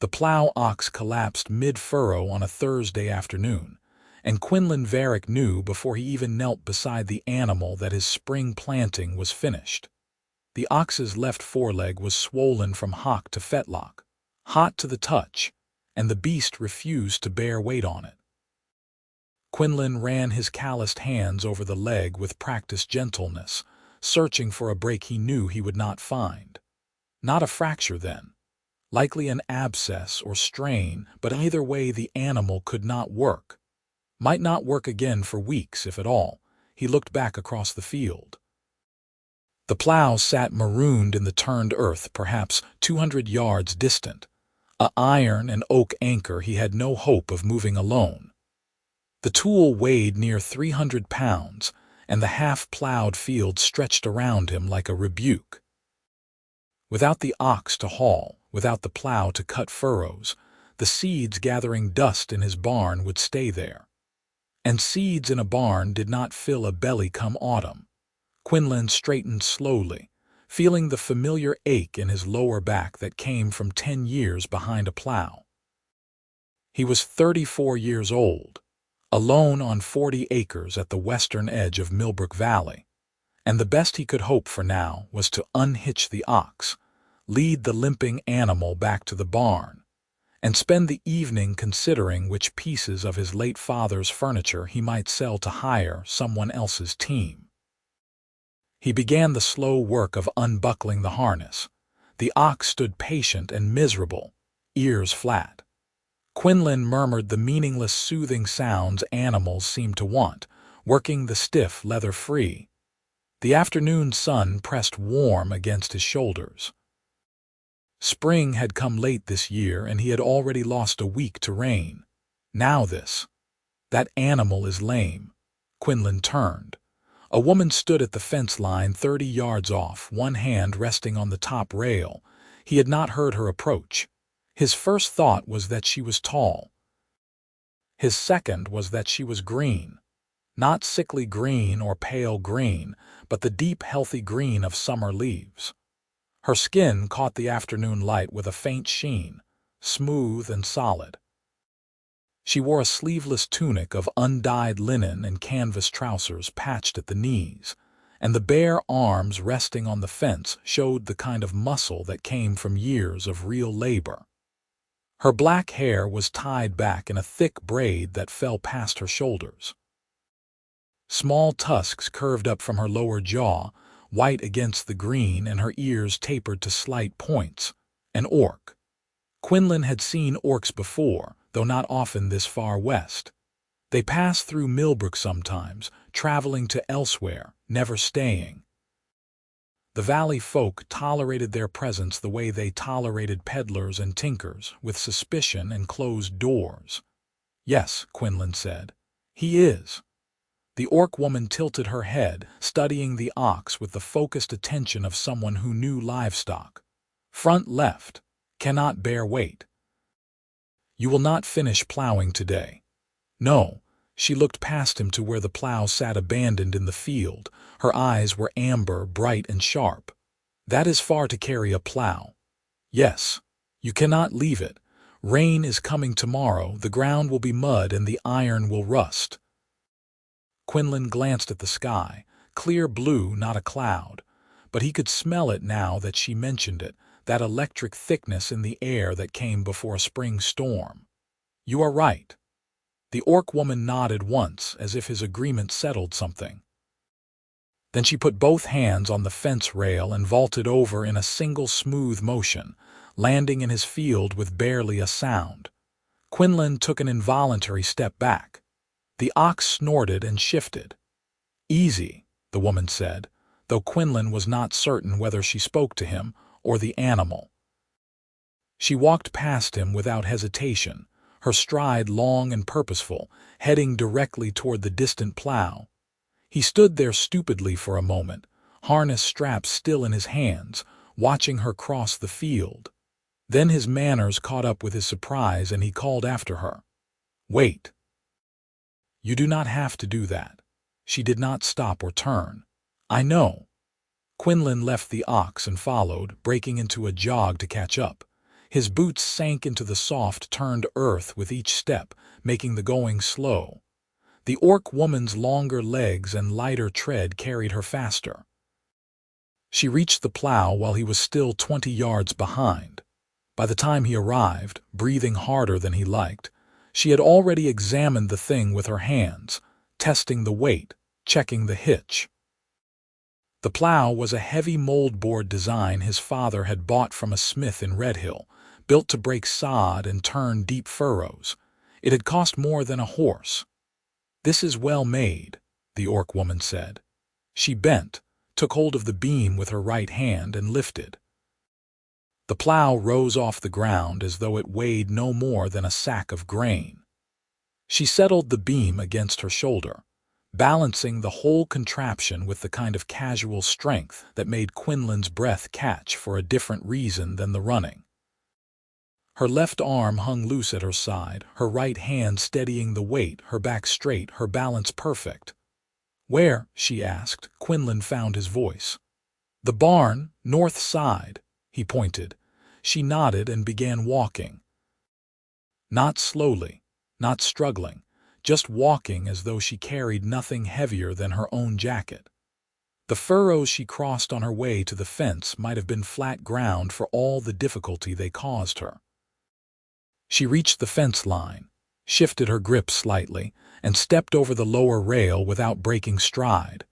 The plow ox collapsed mid-furrow on a Thursday afternoon, and Quinlan Varrick knew before he even knelt beside the animal that his spring planting was finished. The ox's left foreleg was swollen from hock to fetlock, hot to the touch, and the beast refused to bear weight on it. Quinlan ran his calloused hands over the leg with practiced gentleness, searching for a break he knew he would not find. Not a fracture, then. Likely an abscess or strain, but either way the animal could not work. Might not work again for weeks, if at all. He looked back across the field. The plow sat marooned in the turned earth, perhaps 200 yards distant. A iron and oak anchor he had no hope of moving alone. The tool weighed near 300 pounds, and the half-plowed field stretched around him like a rebuke. Without the ox to haul, without the plow to cut furrows, the seeds gathering dust in his barn would stay there. And seeds in a barn did not fill a belly come autumn. Quinlan straightened slowly, feeling the familiar ache in his lower back that came from 10 years behind a plow. He was 34 years old, alone on 40 acres at the western edge of Millbrook Valley, and the best he could hope for now was to unhitch the ox, lead the limping animal back to the barn, and spend the evening considering which pieces of his late father's furniture he might sell to hire someone else's team. He began the slow work of unbuckling the harness. The ox stood patient and miserable, ears flat. Quinlan murmured the meaningless soothing sounds animals seem to want, working the stiff leather free. The afternoon sun pressed warm against his shoulders. Spring had come late this year, and he had already lost a week to rain. Now this. That animal is lame. Quinlan turned. A woman stood at the fence line 30 yards off, one hand resting on the top rail. He had not heard her approach. His first thought was that she was tall. His second was that she was green. Not sickly green or pale green, but the deep, healthy green of summer leaves. Her skin caught the afternoon light with a faint sheen, smooth and solid. She wore a sleeveless tunic of undyed linen and canvas trousers patched at the knees, and the bare arms resting on the fence showed the kind of muscle that came from years of real labor. Her black hair was tied back in a thick braid that fell past her shoulders. Small tusks curved up from her lower jaw, white against the green, and her ears tapered to slight points. An orc. Quinlan had seen orcs before, though not often this far west. They passed through Millbrook sometimes, traveling to elsewhere, never staying. The valley folk tolerated their presence the way they tolerated peddlers and tinkers, with suspicion and closed doors. Yes, Quinlan said. He is. The orc woman tilted her head, studying the ox with the focused attention of someone who knew livestock. Front left. Cannot bear weight. You will not finish plowing today. No. She looked past him to where the plow sat abandoned in the field. Her eyes were amber, bright and sharp. That is far to carry a plow. Yes. You cannot leave it. Rain is coming tomorrow, the ground will be mud and the iron will rust. Quinlan glanced at the sky, clear blue, not a cloud. But he could smell it now that she mentioned it, that electric thickness in the air that came before a spring storm. You are right. The orc woman nodded once, as if his agreement settled something. Then she put both hands on the fence rail and vaulted over in a single smooth motion, landing in his field with barely a sound. Quinlan took an involuntary step back. The ox snorted and shifted. Easy, the woman said, though Quinlan was not certain whether she spoke to him or the animal. She walked past him without hesitation, her stride long and purposeful, heading directly toward the distant plow. He stood there stupidly for a moment, harness straps still in his hands, watching her cross the field. Then his manners caught up with his surprise and he called after her. Wait. You do not have to do that. She did not stop or turn. I know. Quinlan left the ox and followed, breaking into a jog to catch up. His boots sank into the soft-turned earth with each step, making the going slow. The orc woman's longer legs and lighter tread carried her faster. She reached the plow while he was still 20 yards behind. By the time he arrived, breathing harder than he liked, she had already examined the thing with her hands, testing the weight, checking the hitch. The plow was a heavy moldboard design his father had bought from a smith in Redhill, built to break sod and turn deep furrows. It had cost more than a horse. "This is well made," the orc woman said. She bent, took hold of the beam with her right hand, and lifted. The plow rose off the ground as though it weighed no more than a sack of grain. She settled the beam against her shoulder, balancing the whole contraption with the kind of casual strength that made Quinlan's breath catch for a different reason than the running. Her left arm hung loose at her side, her right hand steadying the weight, her back straight, her balance perfect. "Where?" she asked. Quinlan found his voice. "The barn, north side," he pointed. She nodded and began walking. Not slowly, not struggling, just walking as though she carried nothing heavier than her own jacket. The furrows she crossed on her way to the fence might have been flat ground for all the difficulty they caused her. She reached the fence line, shifted her grip slightly, and stepped over the lower rail without breaking stride.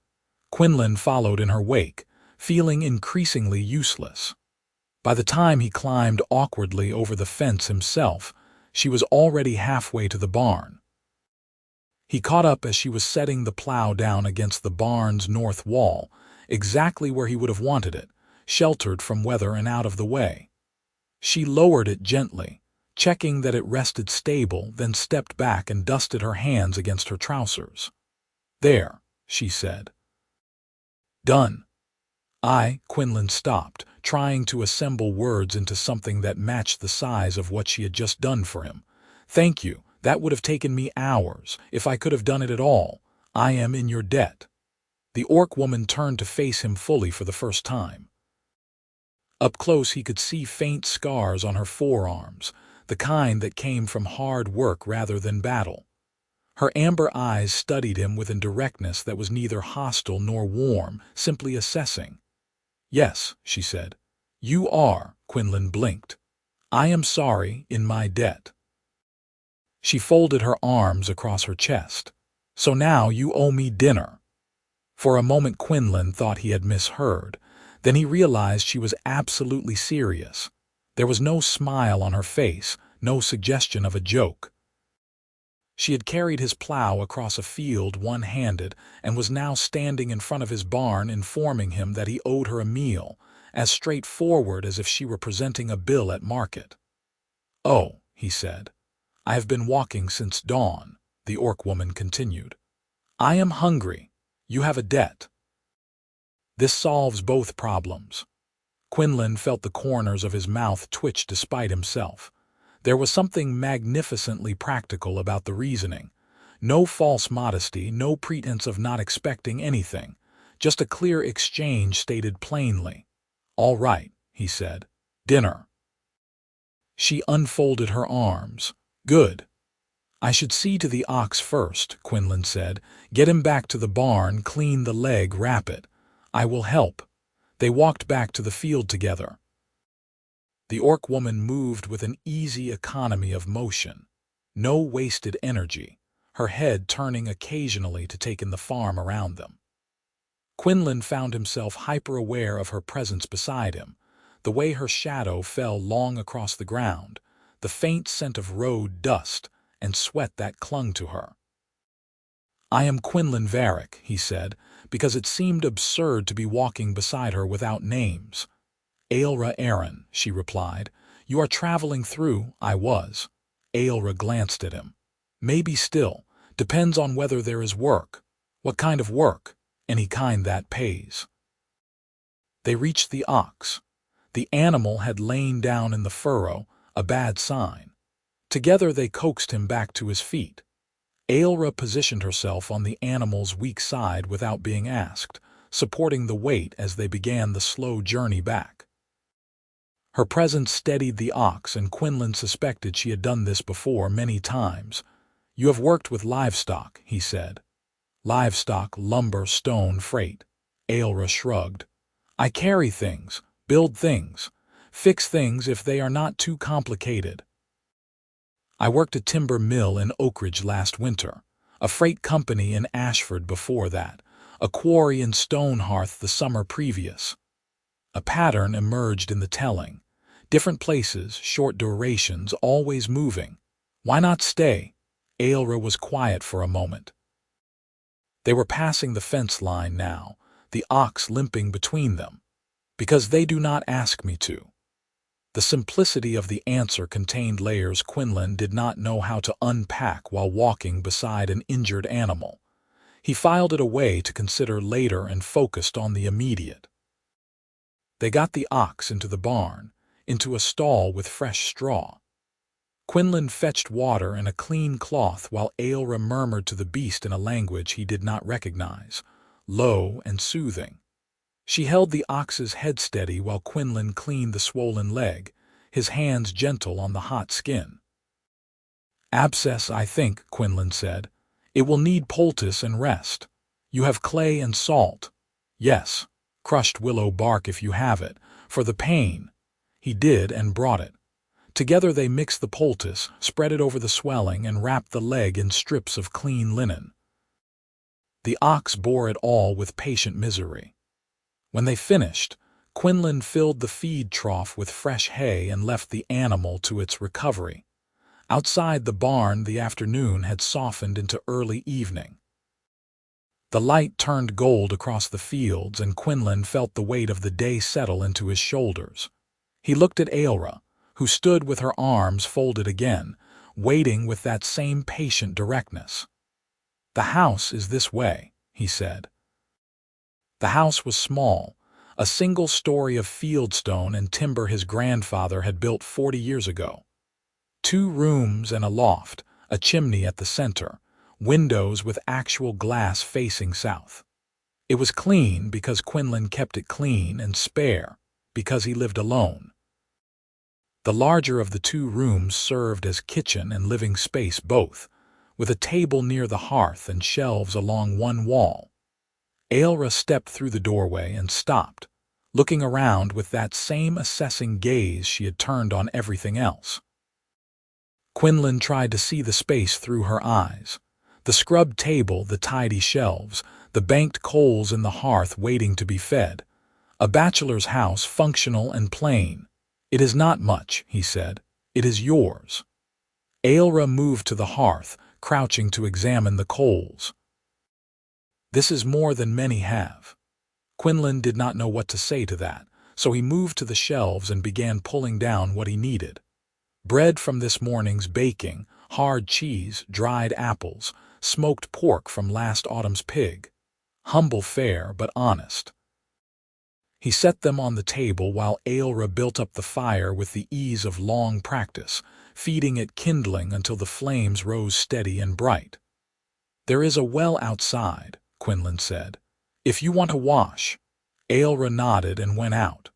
Quinlan followed in her wake, feeling increasingly useless. By the time he climbed awkwardly over the fence himself, she was already halfway to the barn. He caught up as she was setting the plow down against the barn's north wall, exactly where he would have wanted it, sheltered from weather and out of the way. She lowered it gently, checking that it rested stable, then stepped back and dusted her hands against her trousers. "There," she said. "Done." Quinlan stopped, trying to assemble words into something that matched the size of what she had just done for him. "Thank you. That would have taken me hours, if I could have done it at all. I am in your debt." The orc woman turned to face him fully for the first time. Up close he could see faint scars on her forearms, the kind that came from hard work rather than battle. Her amber eyes studied him with a directness that was neither hostile nor warm, simply assessing. "Yes," she said. "You are," Quinlan blinked. "I am sorry, in my debt." She folded her arms across her chest. "So now you owe me dinner." For a moment Quinlan thought he had misheard. Then he realized she was absolutely serious. There was no smile on her face, no suggestion of a joke. She had carried his plow across a field one-handed and was now standing in front of his barn informing him that he owed her a meal, as straightforward as if she were presenting a bill at market. "Oh," he said. "I have been walking since dawn," the orc woman continued. "I am hungry. You have a debt. This solves both problems." Quinlan felt the corners of his mouth twitch despite himself. There was something magnificently practical about the reasoning. No false modesty, no pretense of not expecting anything. Just a clear exchange stated plainly. "All right," he said. "Dinner." She unfolded her arms. "Good." "I should see to the ox first," Quinlan said. "Get him back to the barn, clean the leg, wrap it. I will help." They walked back to the field together. The orc woman moved with an easy economy of motion. No wasted energy, her head turning occasionally to take in the farm around them. Quinlan found himself hyper-aware of her presence beside him, the way her shadow fell long across the ground, the faint scent of road dust and sweat that clung to her. "I am Quinlan Varrick," he said, because it seemed absurd to be walking beside her without names. "Ailra Aaron," she replied. "You are traveling through—" "I was." Ailra glanced at him. "Maybe still. Depends on whether there is work." "What kind of work?" "Any kind that pays." They reached the ox. The animal had lain down in the furrow, a bad sign. Together they coaxed him back to his feet. Ailra positioned herself on the animal's weak side without being asked, supporting the weight as they began the slow journey back. Her presence steadied the ox, and Quinlan suspected she had done this before many times. "You have worked with livestock," he said. "Livestock, lumber, stone, freight." Ailra shrugged. "I carry things, build things, fix things if they are not too complicated. I worked a timber mill in Oak Ridge last winter, a freight company in Ashford before that, a quarry in Stonehearth the summer previous." A pattern emerged in the telling. Different places, short durations, always moving. "Why not stay?" Ailra was quiet for a moment. They were passing the fence line now, the ox limping between them. "Because they do not ask me to." The simplicity of the answer contained layers Quinlan did not know how to unpack while walking beside an injured animal. He filed it away to consider later and focused on the immediate. They got the ox into the barn, into a stall with fresh straw. Quinlan fetched water and a clean cloth while Ailra murmured to the beast in a language he did not recognize, low and soothing. She held the ox's head steady while Quinlan cleaned the swollen leg, his hands gentle on the hot skin. "Abscess, I think," Quinlan said. "It will need poultice and rest. You have clay and salt." "Yes, crushed willow bark if you have it, for the pain." He did and brought it. Together they mixed the poultice, spread it over the swelling, and wrapped the leg in strips of clean linen. The ox bore it all with patient misery. When they finished, Quinlan filled the feed trough with fresh hay and left the animal to its recovery. Outside the barn, the afternoon had softened into early evening. The light turned gold across the fields, and Quinlan felt the weight of the day settle into his shoulders. He looked at Ailra, who stood with her arms folded again, waiting with that same patient directness. "The house is this way," he said. The house was small, a single story of fieldstone and timber his grandfather had built 40 years ago. 2 rooms and a loft, a chimney at the center, windows with actual glass facing south. It was clean because Quinlan kept it clean, and spare because he lived alone. The larger of the 2 rooms served as kitchen and living space both, with a table near the hearth and shelves along one wall. Ailra stepped through the doorway and stopped, looking around with that same assessing gaze she had turned on everything else. Quinlan tried to see the space through her eyes. The scrubbed table, the tidy shelves, the banked coals in the hearth waiting to be fed. A bachelor's house, functional and plain. "It is not much," he said. "It is yours." Ailra moved to the hearth, crouching to examine the coals. "This is more than many have." Quinlan did not know what to say to that, so he moved to the shelves and began pulling down what he needed. Bread from this morning's baking, hard cheese, dried apples, smoked pork from last autumn's pig. Humble fare, but honest. He set them on the table while Ailra built up the fire with the ease of long practice, feeding it kindling until the flames rose steady and bright. "There is a well outside," Quinlan said. "If you want to wash." Ailra nodded and went out.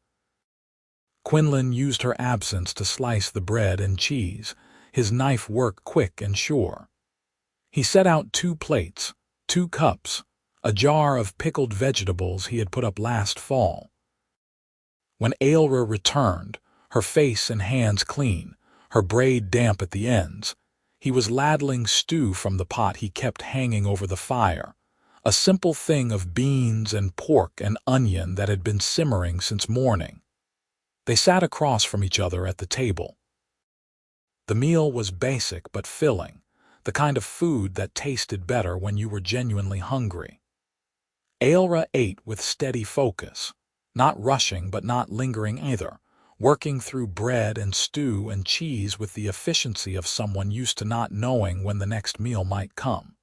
Quinlan used her absence to slice the bread and cheese, his knife work quick and sure. He set out 2 plates, 2 cups, a jar of pickled vegetables he had put up last fall. When Ailra returned, her face and hands clean, her braid damp at the ends, he was ladling stew from the pot he kept hanging over the fire, a simple thing of beans and pork and onion that had been simmering since morning. They sat across from each other at the table. The meal was basic but filling, the kind of food that tasted better when you were genuinely hungry. Ailra ate with steady focus, not rushing but not lingering either, working through bread and stew and cheese with the efficiency of someone used to not knowing when the next meal might come.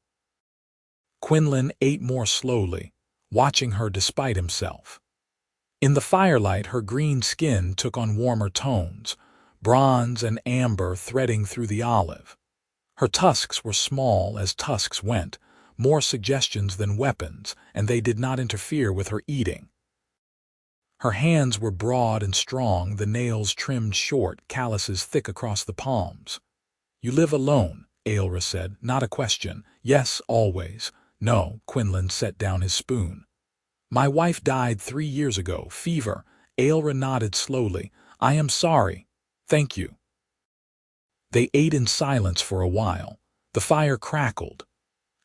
Quinlan ate more slowly, watching her despite himself. In the firelight, her green skin took on warmer tones, bronze and amber threading through the olive. Her tusks were small as tusks went, more suggestions than weapons, and they did not interfere with her eating. Her hands were broad and strong, the nails trimmed short, calluses thick across the palms. "You live alone," Aelra said, not a question. "Yes, always." "No," Quinlan set down his spoon. "My wife died 3 years ago, fever." Aelra nodded slowly. "I am sorry." "Thank you." They ate in silence for a while. The fire crackled.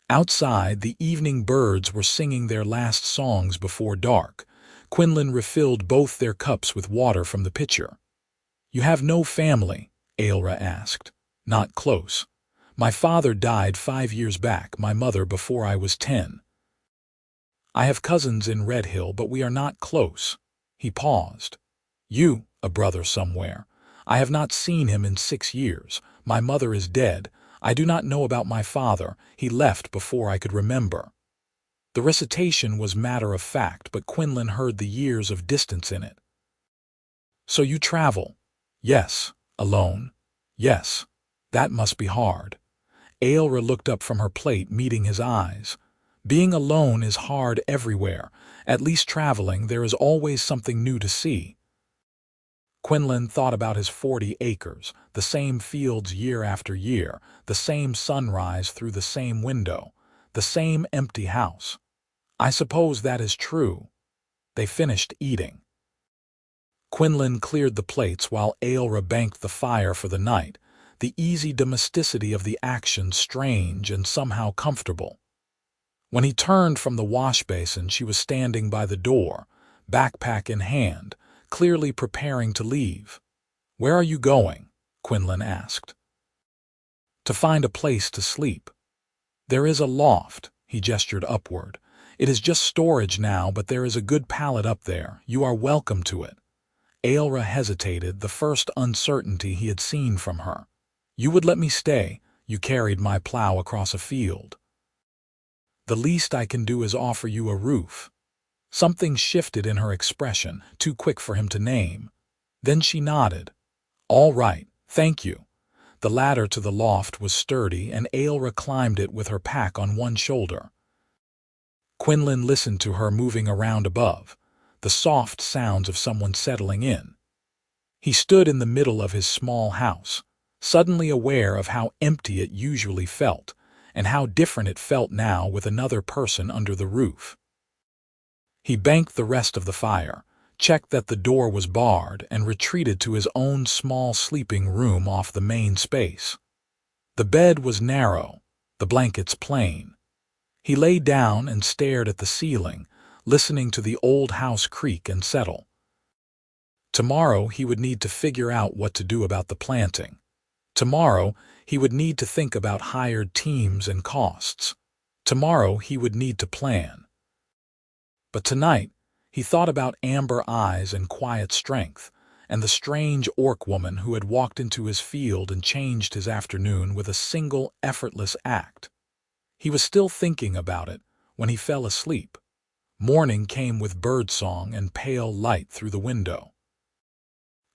Outside, the evening birds were singing their last songs before dark. Quinlan refilled both their cups with water from the pitcher. "You have no family?" Aelra asked. "Not close. My father died 5 years back, my mother before I was 10. I have cousins in Red Hill, but we are not close." He paused. "You, a brother somewhere. I have not seen him in 6 years. My mother is dead. I do not know about my father. He left before I could remember." The recitation was matter of fact, but Quinlan heard the years of distance in it. "So you travel?" "Yes." "Alone?" "Yes." "That must be hard." Aelra looked up from her plate, meeting his eyes. "Being alone is hard everywhere. At least traveling, there is always something new to see." Quinlan thought about his 40 acres, the same fields year after year, the same sunrise through the same window, the same empty house. "I suppose that is true." They finished eating. Quinlan cleared the plates while Aelra banked the fire for the night, the easy domesticity of the action strange and somehow comfortable. When he turned from the wash basin, she was standing by the door, backpack in hand, clearly preparing to leave. "Where are you going?" Quinlan asked. "To find a place to sleep." "There is a loft," he gestured upward. "It is just storage now, but there is a good pallet up there. You are welcome to it." Aelra hesitated, the first uncertainty he had seen from her. "You would let me stay? You carried my plow across a field." "The least I can do is offer you a roof." Something shifted in her expression, too quick for him to name. Then she nodded. "All right, thank you." The ladder to the loft was sturdy, and Aelra climbed it with her pack on one shoulder. Quinlan listened to her moving around above, the soft sounds of someone settling in. He stood in the middle of his small house, suddenly aware of how empty it usually felt, and how different it felt now with another person under the roof. He banked the rest of the fire, checked that the door was barred, and retreated to his own small sleeping room off the main space. The bed was narrow, the blankets plain. He lay down and stared at the ceiling, listening to the old house creak and settle. Tomorrow he would need to figure out what to do about the planting. Tomorrow he would need to think about hired teams and costs. Tomorrow he would need to plan. But tonight he thought about amber eyes and quiet strength, and the strange orc woman who had walked into his field and changed his afternoon with a single effortless act. He was still thinking about it when he fell asleep. Morning came with birdsong and pale light through the window.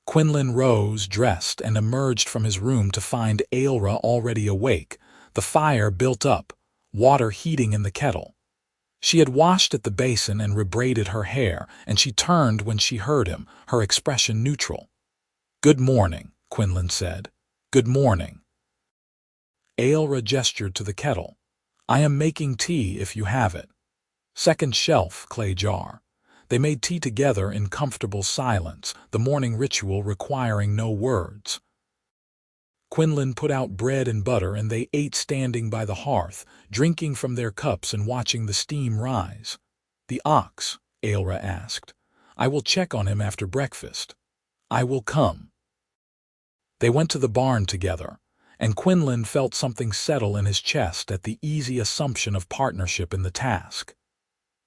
Quinlan rose, dressed, and emerged from his room to find Aelra already awake, the fire built up, water heating in the kettle. She had washed at the basin and rebraided her hair, and she turned when she heard him, her expression neutral. "Good morning," Quinlan said. "Good morning." Aelra gestured to the kettle. "I am making tea if you have it." "Second shelf, clay jar." They made tea together in comfortable silence, the morning ritual requiring no words. Quinlan put out bread and butter, and they ate standing by the hearth, drinking from their cups and watching the steam rise. "The ox?" Aelra asked. "I will check on him after breakfast." "I will come." They went to the barn together, and Quinlan felt something settle in his chest at the easy assumption of partnership in the task.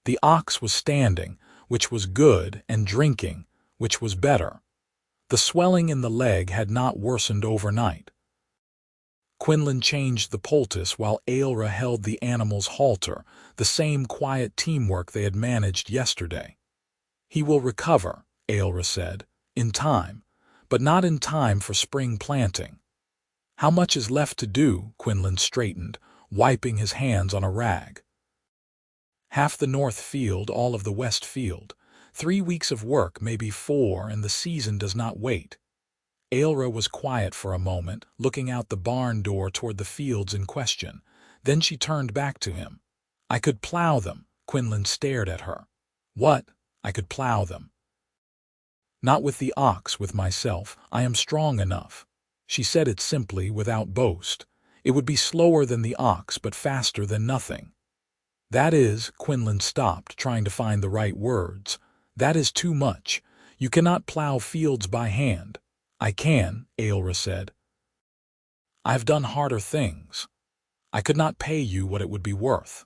The ox was standing, which was good, and drinking, which was better. The swelling in the leg had not worsened overnight. Quinlan changed the poultice while Aelra held the animal's halter, the same quiet teamwork they had managed yesterday. "He will recover," Aelra said, "in time, but not in time for spring planting." "How much is left to do?" Quinlan straightened, wiping his hands on a rag. "Half the north field, all of the west field. 3 weeks of work, maybe 4, and the season does not wait. Ailra was quiet for a moment, looking out the barn door toward the fields in question. Then she turned back to him. I could plow them. Quinlan stared at her. What? I could plow them. Not with the ox, with myself. I am strong enough. She said it simply, without boast. It would be slower than the ox, but faster than nothing. That is, Quinlan stopped, trying to find the right words. That is too much. You cannot plow fields by hand. I can, Ailra said. I've done harder things. I could not pay you what it would be worth.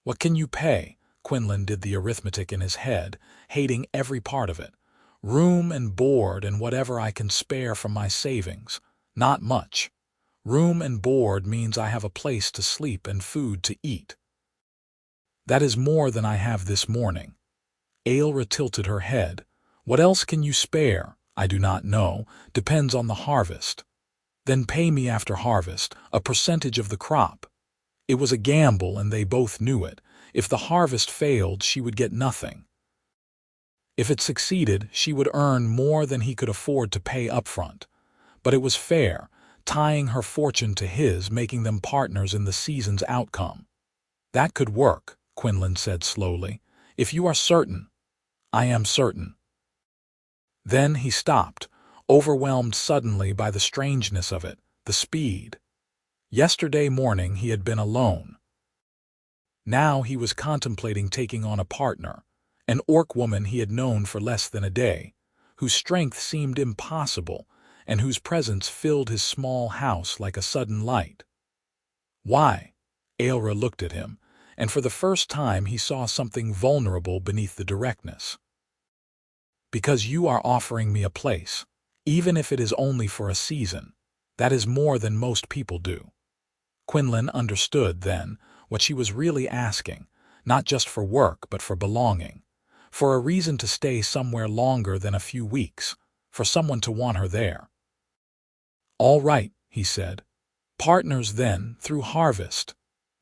What can you pay? Quinlan did the arithmetic in his head, hating every part of it. Room and board and whatever I can spare from my savings. Not much. Room and board means I have a place to sleep and food to eat. That is more than I have this morning. Ailra tilted her head. What else can you spare? I do not know. Depends on the harvest. Then pay me after harvest, a percentage of the crop. It was a gamble, and they both knew it. If the harvest failed, she would get nothing. If it succeeded, she would earn more than he could afford to pay upfront. But it was fair, tying her fortune to his, making them partners in the season's outcome. That could work, Quinlan said slowly. If you are certain. I am certain. Then he stopped, overwhelmed suddenly by the strangeness of it, the speed. Yesterday morning he had been alone. Now he was contemplating taking on a partner, an orc woman he had known for less than a day, whose strength seemed impossible and whose presence filled his small house like a sudden light. Why? Ailra looked at him, and for the first time he saw something vulnerable beneath the directness. Because you are offering me a place, even if it is only for a season. That is more than most people do. Quinlan understood then what she was really asking, not just for work but for belonging, for a reason to stay somewhere longer than a few weeks, for someone to want her there. All right, he said. Partners then, through harvest.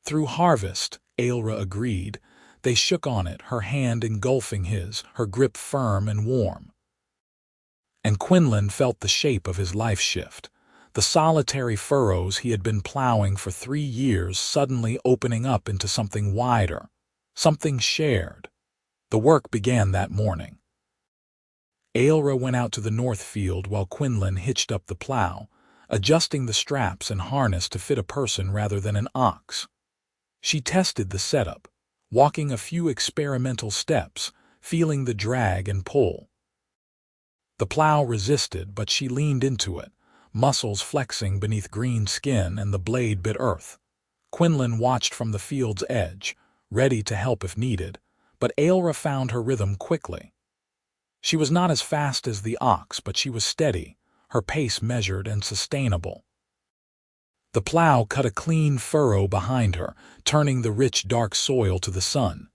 Through harvest, Ailra agreed. They shook on it, her hand engulfing his, her grip firm and warm. And Quinlan felt the shape of his life shift, the solitary furrows he had been plowing for 3 years suddenly opening up into something wider, something shared. The work began that morning. Ailra went out to the north field while Quinlan hitched up the plow, adjusting the straps and harness to fit a person rather than an ox. She tested the setup, walking a few experimental steps, feeling the drag and pull. The plow resisted, but she leaned into it, muscles flexing beneath green skin, and the blade bit earth. Quinlan watched from the field's edge, ready to help if needed, but Ailra found her rhythm quickly. She was not as fast as the ox, but she was steady, her pace measured and sustainable. The plow cut a clean furrow behind her, turning the rich, dark soil to the sun.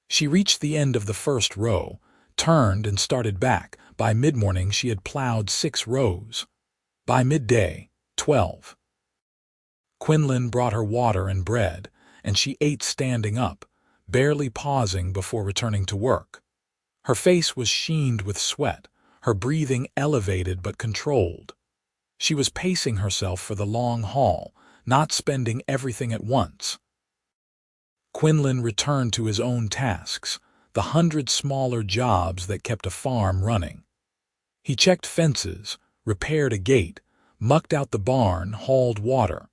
She reached the end of the first row, turned and started back. By mid-morning she had plowed 6 rows. By midday, 12. Quinlan brought her water and bread, and she ate standing up, barely pausing before returning to work. Her face was sheened with sweat, her breathing elevated but controlled. She was pacing herself for the long haul, not spending everything at once. Quinlan returned to his own tasks, the 100 smaller jobs that kept a farm running. He checked fences, repaired a gate, mucked out the barn, hauled water.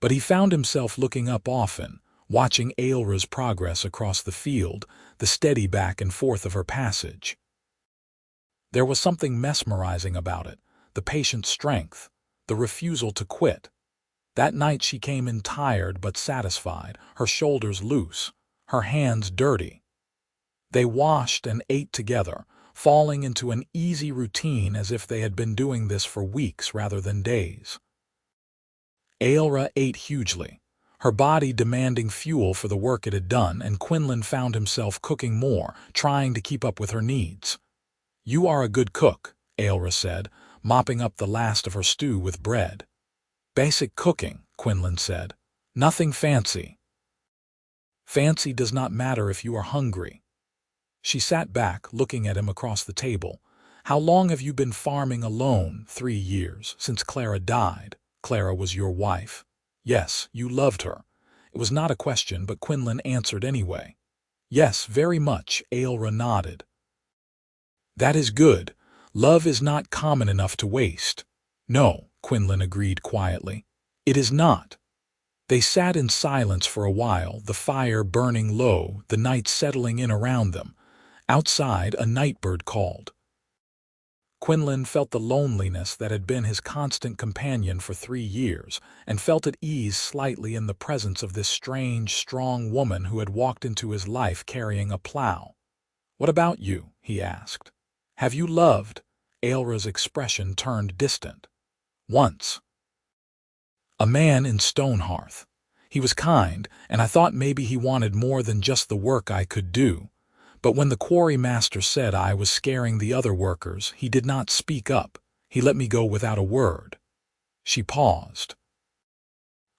But he found himself looking up often, watching Ailra's progress across the field, the steady back and forth of her passage. There was something mesmerizing about it, the patient strength, the refusal to quit. That night she came in tired but satisfied, her shoulders loose, her hands dirty. They washed and ate together, falling into an easy routine as if they had been doing this for weeks rather than days. Ailra ate hugely, her body demanding fuel for the work it had done, and Quinlan found himself cooking more, trying to keep up with her needs. "You are a good cook," Ailra said, mopping up the last of her stew with bread. "Basic cooking," Quinlan said. "Nothing fancy." "Fancy does not matter if you are hungry." She sat back, looking at him across the table. How long have you been farming alone? 3 years, since Clara died. Clara was your wife. Yes, you loved her. It was not a question, but Quinlan answered anyway. Yes, very much, Aelra nodded. That is good. Love is not common enough to waste. No, Quinlan agreed quietly. It is not. They sat in silence for a while, the fire burning low, the night settling in around them. Outside, a nightbird called. Quinlan felt the loneliness that had been his constant companion for 3 years, and felt at ease slightly in the presence of this strange, strong woman who had walked into his life carrying a plow. "What about you?" he asked. "Have you loved?" Aelra's expression turned distant. "Once. A man in Stonehearth. He was kind, and I thought maybe he wanted more than just the work I could do. But when the quarry master said I was scaring the other workers, he did not speak up. He let me go without a word." She paused.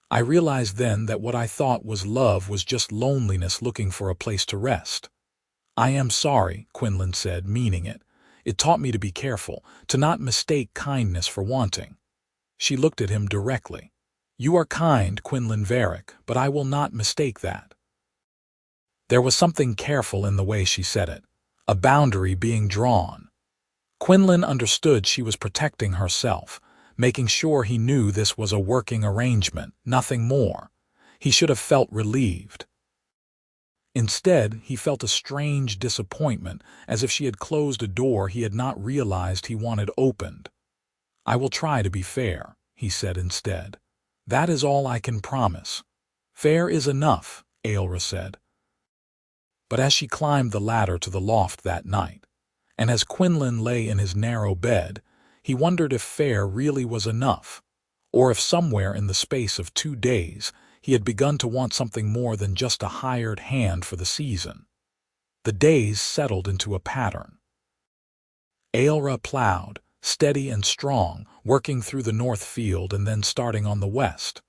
"I realized then that what I thought was love was just loneliness looking for a place to rest." "I am sorry," Quinlan said, meaning it. "It taught me to be careful, to not mistake kindness for wanting." She looked at him directly. "You are kind, Quinlan Varrick, but I will not mistake that." There was something careful in the way she said it, a boundary being drawn. Quinlan understood she was protecting herself, making sure he knew this was a working arrangement, nothing more. He should have felt relieved. Instead, he felt a strange disappointment, as if she had closed a door he had not realized he wanted opened. "I will try to be fair," he said instead. "That is all I can promise." "Fair is enough," Aelra said. But as she climbed the ladder to the loft that night, and as Quinlan lay in his narrow bed, he wondered if fair really was enough, or if somewhere in the space of 2 days he had begun to want something more than just a hired hand for the season. The days settled into a pattern. Aelra plowed, steady and strong, working through the north field and then starting on the west.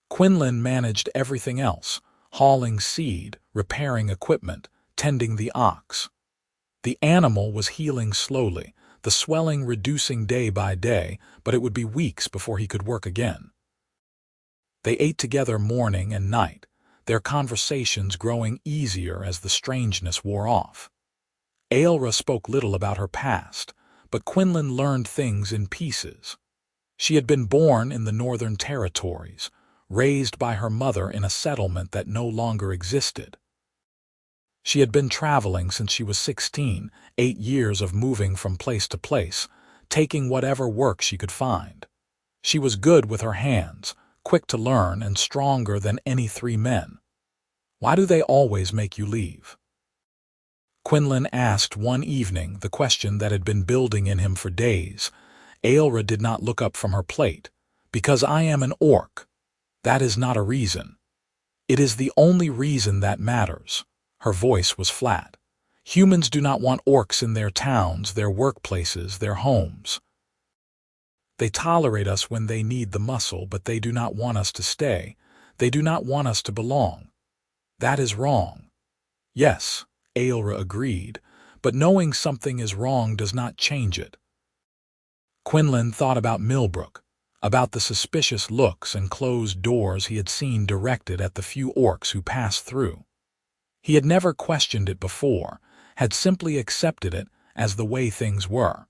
Quinlan managed everything else, hauling seed, repairing equipment, tending the ox. The animal was healing slowly, the swelling reducing day by day, but it would be weeks before he could work again. They ate together morning and night, their conversations growing easier as the strangeness wore off. Aelra spoke little about her past, but Quinlan learned things in pieces. She had been born in the Northern Territories, raised by her mother in a settlement that no longer existed. She had been traveling since she was 16, 8 years of moving from place to place, taking whatever work she could find. She was good with her hands, quick to learn and stronger than any 3 men. "Why do they always make you leave?" Quinlan asked one evening, the question that had been building in him for days. Aelra did not look up from her plate. "Because I am an orc." "That is not a reason." "It is the only reason that matters." Her voice was flat. "Humans do not want orcs in their towns, their workplaces, their homes. They tolerate us when they need the muscle, but they do not want us to stay. They do not want us to belong." "That is wrong." "Yes," Aelra agreed, "but knowing something is wrong does not change it." Quinlan thought about Millbrook, about the suspicious looks and closed doors he had seen directed at the few orcs who passed through. He had never questioned it before, had simply accepted it as the way things were.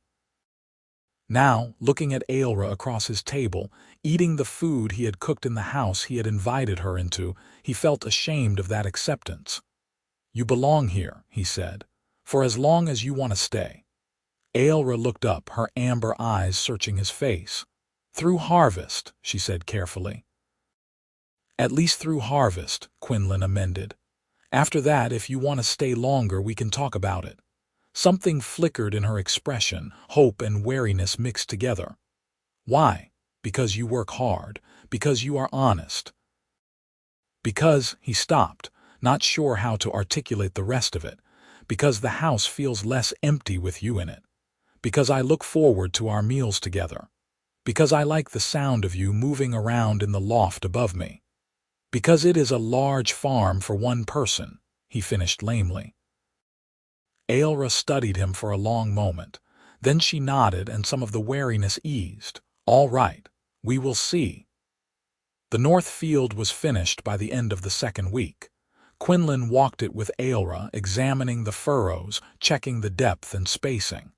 Now, looking at Aelra across his table, eating the food he had cooked in the house he had invited her into, he felt ashamed of that acceptance. "You belong here," he said, "for as long as you want to stay." Aelra looked up, her amber eyes searching his face. "Through harvest," she said carefully. "At least through harvest," Quinlan amended. "After that, if you want to stay longer, we can talk about it." Something flickered in her expression, hope and wariness mixed together. "Why?" "Because you work hard, because you are honest." "Because," he stopped, not sure how to articulate the rest of it, "because the house feels less empty with you in it. Because I look forward to our meals together. Because I like the sound of you moving around in the loft above me. Because it is a large farm for one person," he finished lamely. Aelra studied him for a long moment. Then she nodded and some of the wariness eased. "All right, we will see." The north field was finished by the end of the second week. Quinlan walked it with Aelra, examining the furrows, checking the depth and spacing.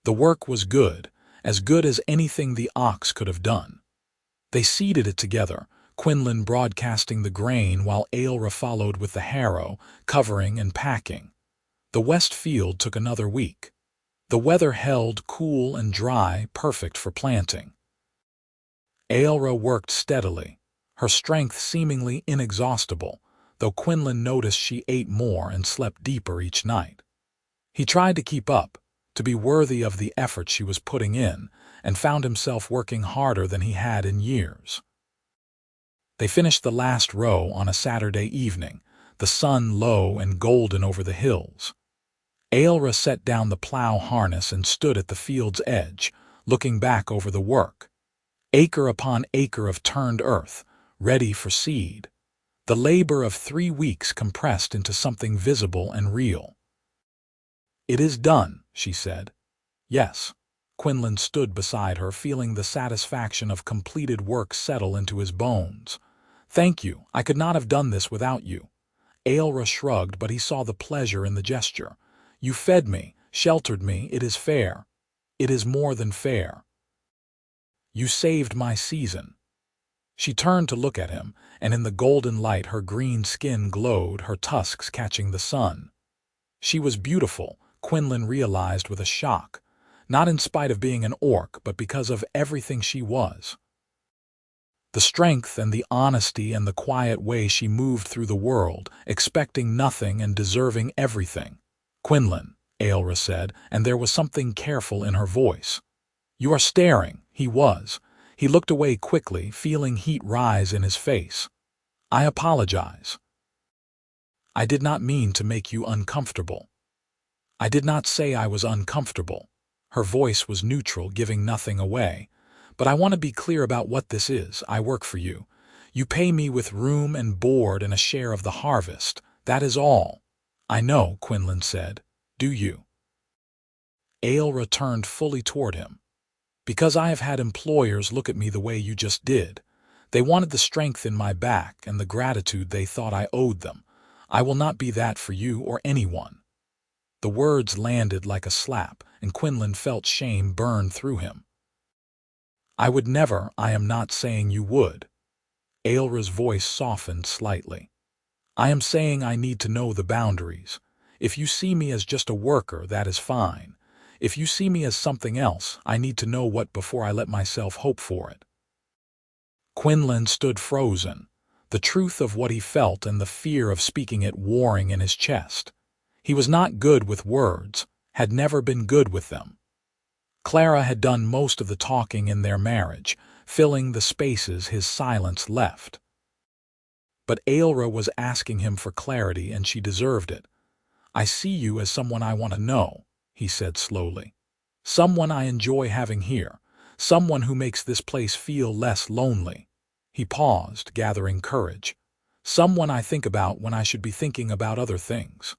The work was good as anything the ox could have done. They seeded it together, Quinlan broadcasting the grain while Aelra followed with the harrow, covering and packing. The west field took another week. The weather held cool and dry, perfect for planting. Aelra worked steadily, her strength seemingly inexhaustible, though Quinlan noticed she ate more and slept deeper each night. He tried to keep up, to be worthy of the effort she was putting in, and found himself working harder than he had in years. They finished the last row on a Saturday evening, the sun low and golden over the hills. Aelra set down the plow harness and stood at the field's edge, looking back over the work. Acre upon acre of turned earth, ready for seed. The labor of 3 weeks compressed into something visible and real. "It is done," she said. "Yes." Quinlan stood beside her, feeling the satisfaction of completed work settle into his bones. "Thank you, I could not have done this without you." Aelra shrugged, but he saw the pleasure in the gesture. "You fed me, sheltered me, it is fair. It is more than fair. You saved my season." She turned to look at him, and in the golden light her green skin glowed, her tusks catching the sun. She was beautiful, Quinlan realized with a shock, not in spite of being an orc, but because of everything she was. The strength and the honesty and the quiet way she moved through the world, expecting nothing and deserving everything. "Quinlan," Aelra said, and there was something careful in her voice. "You are staring." He was. He looked away quickly, feeling heat rise in his face. "I apologize. I did not mean to make you uncomfortable." "I did not say I was uncomfortable." Her voice was neutral, giving nothing away. "But I want to be clear about what this is. I work for you. You pay me with room and board and a share of the harvest. That is all." "I know," Quinlan said. "Do you?" Aelra turned fully toward him. "Because I have had employers look at me the way you just did. They wanted the strength in my back and the gratitude they thought I owed them. I will not be that for you or anyone." The words landed like a slap, and Quinlan felt shame burn through him. "I would never. I am not saying you would." Aelra's voice softened slightly. "I am saying I need to know the boundaries. If you see me as just a worker, that is fine. If you see me as something else, I need to know what before I let myself hope for it." Quinlan stood frozen, the truth of what he felt and the fear of speaking it warring in his chest. He was not good with words, had never been good with them. Clara had done most of the talking in their marriage, filling the spaces his silence left. But Aelra was asking him for clarity, and she deserved it. "I see you as someone I want to know," he said slowly. "Someone I enjoy having here, someone who makes this place feel less lonely." He paused, gathering courage. "Someone I think about when I should be thinking about other things."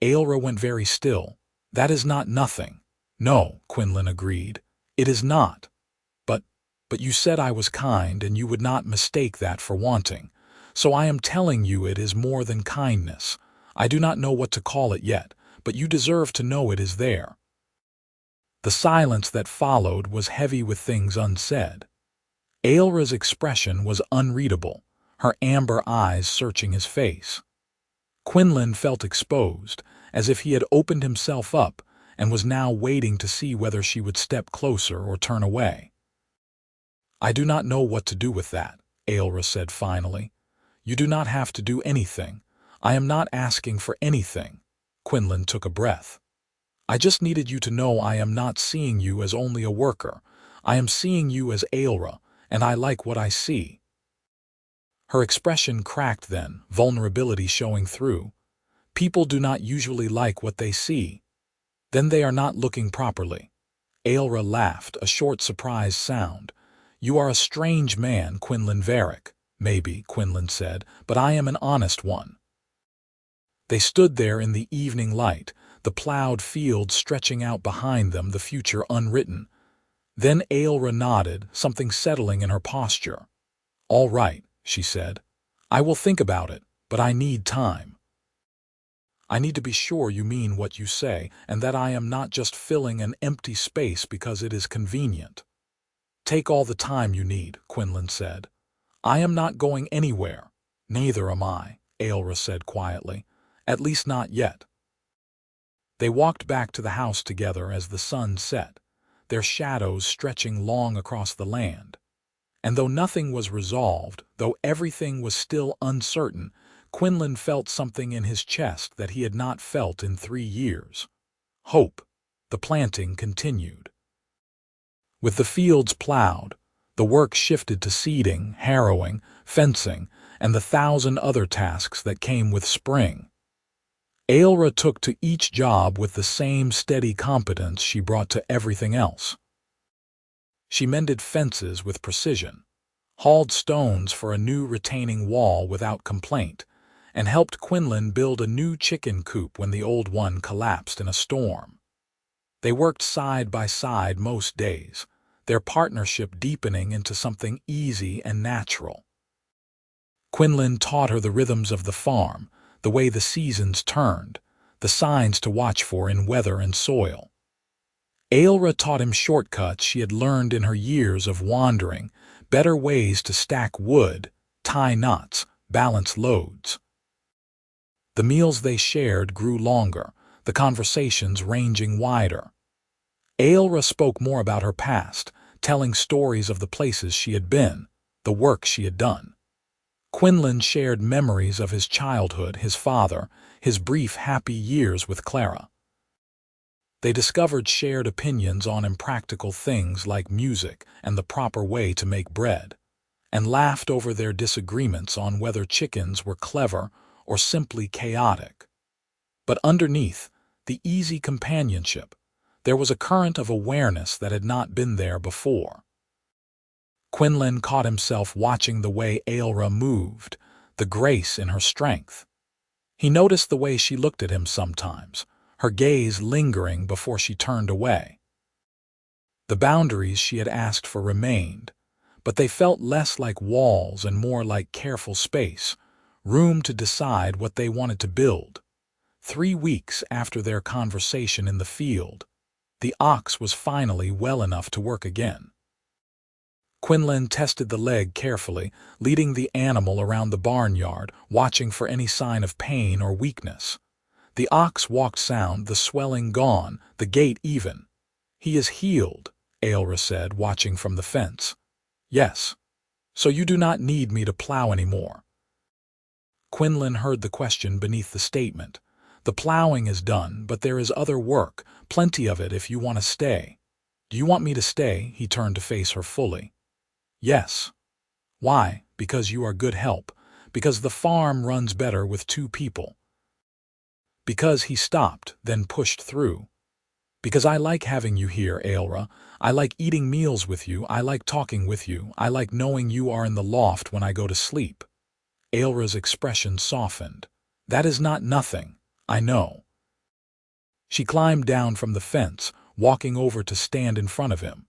Aelra went very still. "That is not nothing." "No," Quinlan agreed. "It is not. But you said I was kind, and you would not mistake that for wanting. So I am telling you it is more than kindness. I do not know what to call it yet, but you deserve to know it is there." The silence that followed was heavy with things unsaid. Aelra's expression was unreadable, her amber eyes searching his face. Quinlan felt exposed, as if he had opened himself up and was now waiting to see whether she would step closer or turn away. "I do not know what to do with that," Aelra said finally. "You do not have to do anything. I am not asking for anything." Quinlan took a breath. "I just needed you to know I am not seeing you as only a worker. I am seeing you as Aelra, and I like what I see." Her expression cracked then, vulnerability showing through. "People do not usually like what they see. Then they are not looking properly." Aelra laughed, a short surprised sound. "You are a strange man, Quinlan Varrick." "Maybe," Quinlan said, "but I am an honest one." They stood there in the evening light, the plowed field stretching out behind them, the future unwritten. Then Ailra nodded, something settling in her posture. "All right," she said. "I will think about it, but I need time. I need to be sure you mean what you say, and that I am not just filling an empty space because it is convenient." "Take all the time you need," Quinlan said. "I am not going anywhere." "Neither am I," Ailra said quietly. "At least not yet." They walked back to the house together as the sun set, their shadows stretching long across the land. And though nothing was resolved, though everything was still uncertain, Quinlan felt something in his chest that he had not felt in 3 years. Hope. The planting continued. With the fields plowed, the work shifted to seeding, harrowing, fencing, and the 1,000 other tasks that came with spring. Ailra took to each job with the same steady competence she brought to everything else. She mended fences with precision, hauled stones for a new retaining wall without complaint, and helped Quinlan build a new chicken coop when the old one collapsed in a storm. They worked side by side most days, their partnership deepening into something easy and natural. Quinlan taught her the rhythms of the farm, the way the seasons turned, the signs to watch for in weather and soil. Ailra taught him shortcuts she had learned in her years of wandering, better ways to stack wood, tie knots, balance loads. The meals they shared grew longer, the conversations ranging wider. Ailra spoke more about her past, telling stories of the places she had been, the work she had done. Quinlan shared memories of his childhood, his father, his brief happy years with Clara. They discovered shared opinions on impractical things like music and the proper way to make bread, and laughed over their disagreements on whether chickens were clever or simply chaotic. But underneath the easy companionship, there was a current of awareness that had not been there before. Quinlan caught himself watching the way Ailra moved, the grace in her strength. He noticed the way she looked at him sometimes, her gaze lingering before she turned away. The boundaries she had asked for remained, but they felt less like walls and more like careful space, room to decide what they wanted to build. 3 weeks after their conversation in the field, the ox was finally well enough to work again. Quinlan tested the leg carefully, leading the animal around the barnyard, watching for any sign of pain or weakness. The ox walked sound, the swelling gone, the gait even. "He is healed," Ailra said, watching from the fence. "Yes. So you do not need me to plow anymore." Quinlan heard the question beneath the statement. "The plowing is done, but there is other work, plenty of it if you want to stay." "Do you want me to stay?" He turned to face her fully. "Yes." "Why?" "Because you are good help. Because the farm runs better with 2 people. Because," he stopped, then pushed through. "Because I like having you here, Ailra. I like eating meals with you. I like talking with you. I like knowing you are in the loft when I go to sleep." Ailra's expression softened. "That is not nothing. I know." She climbed down from the fence, walking over to stand in front of him.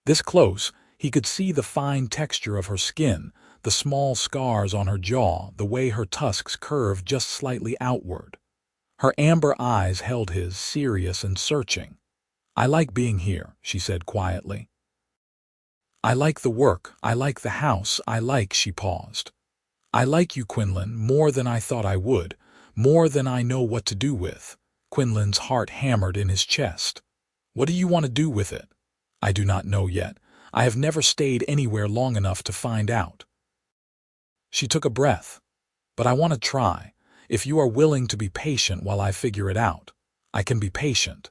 This close, he could see the fine texture of her skin, the small scars on her jaw, the way her tusks curved just slightly outward. Her amber eyes held his, serious and searching. "I like being here," she said quietly. "I like the work, I like the house, she paused. "I like you, Quinlan, more than I thought I would, more than I know what to do with." Quinlan's heart hammered in his chest. "What do you want to do with it?" "I do not know yet. I have never stayed anywhere long enough to find out." She took a breath. "But I want to try. If you are willing to be patient while I figure it out, I can be patient."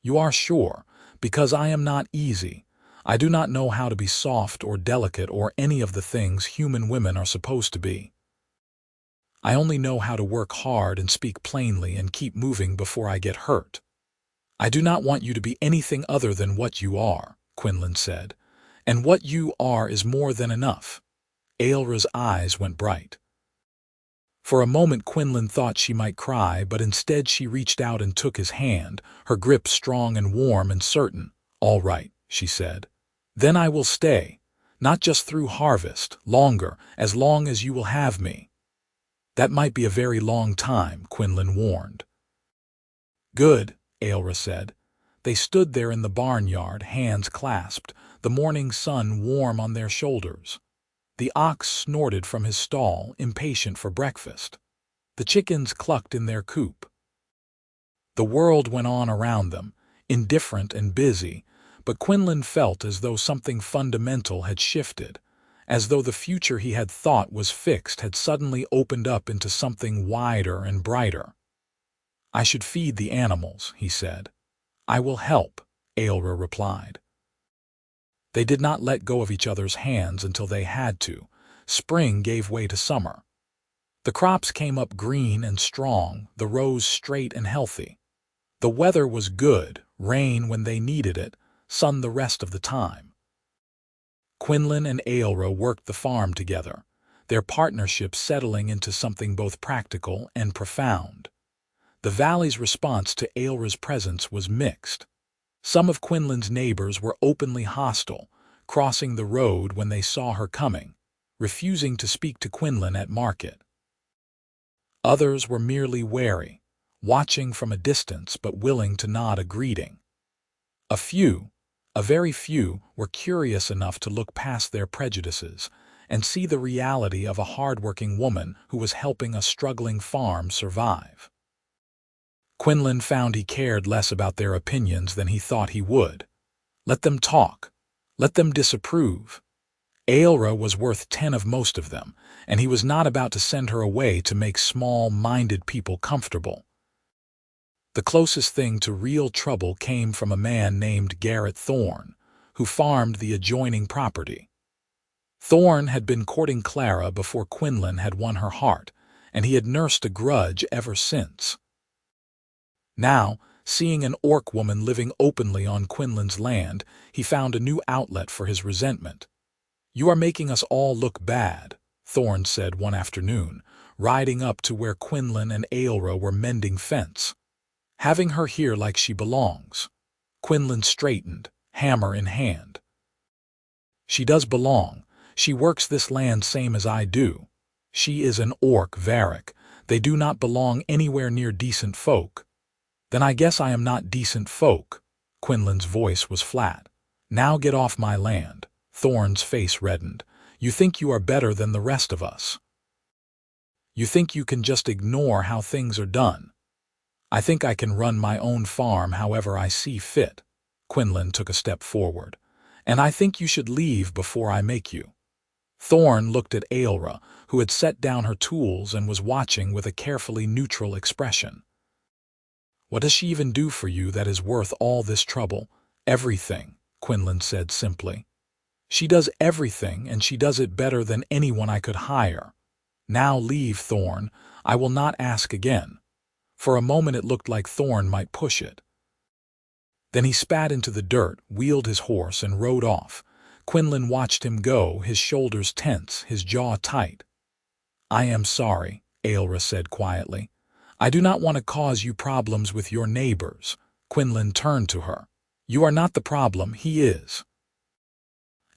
"You are sure?" "Because I am not easy. I do not know how to be soft or delicate or any of the things human women are supposed to be. I only know how to work hard and speak plainly and keep moving before I get hurt." "I do not want you to be anything other than what you are," Quinlan said. "And what you are is more than enough." Ailra's eyes went bright. For a moment Quinlan thought she might cry, but instead she reached out and took his hand, her grip strong and warm and certain. "All right," she said. "Then I will stay, not just through harvest, longer, as long as you will have me." "That might be a very long time," Quinlan warned. "Good," Ailra said. They stood there in the barnyard, hands clasped, the morning sun warm on their shoulders. The ox snorted from his stall, impatient for breakfast. The chickens clucked in their coop. The world went on around them, indifferent and busy, but Quinlan felt as though something fundamental had shifted, as though the future he had thought was fixed had suddenly opened up into something wider and brighter. "I should feed the animals," he said. "I will help," Ailra replied. They did not let go of each other's hands until they had to. Spring gave way to summer. The crops came up green and strong, the rows straight and healthy. The weather was good, rain when they needed it, sun the rest of the time. Quinlan and Ailra worked the farm together, their partnership settling into something both practical and profound. The valley's response to Ailra's presence was mixed. Some of Quinlan's neighbors were openly hostile, crossing the road when they saw her coming, refusing to speak to Quinlan at market. Others were merely wary, watching from a distance but willing to nod a greeting. A very few, were curious enough to look past their prejudices and see the reality of a hard-working woman who was helping a struggling farm survive. Quinlan found he cared less about their opinions than he thought he would. Let them talk. Let them disapprove. Ailra was worth 10 of most of them, and he was not about to send her away to make small-minded people comfortable. The closest thing to real trouble came from a man named Garrett Thorne, who farmed the adjoining property. Thorne had been courting Clara before Quinlan had won her heart, and he had nursed a grudge ever since. Now, seeing an orc woman living openly on Quinlan's land, he found a new outlet for his resentment. "You are making us all look bad," Thorne said one afternoon, riding up to where Quinlan and Ailra were mending fence. "Having her here like she belongs." Quinlan straightened, hammer in hand. "She does belong. She works this land same as I do. She is an orc, Varrick. They do not belong anywhere near decent folk." "Then I guess I am not decent folk." Quinlan's voice was flat. "Now get off my land." Thorne's face reddened. "You think you are better than the rest of us. You think you can just ignore how things are done. I think I can run my own farm however I see fit." Quinlan took a step forward. "And I think you should leave before I make you." Thorne looked at Ailra, who had set down her tools and was watching with a carefully neutral expression. "What does she even do for you that is worth all this trouble?" "Everything," Quinlan said simply. "She does everything, and she does it better than anyone I could hire. Now leave, Thorne. I will not ask again." For a moment it looked like Thorne might push it. Then he spat into the dirt, wheeled his horse, and rode off. Quinlan watched him go, his shoulders tense, his jaw tight. "I am sorry," Ailra said quietly. "I do not want to cause you problems with your neighbors." Quinlan turned to her. "You are not the problem, he is.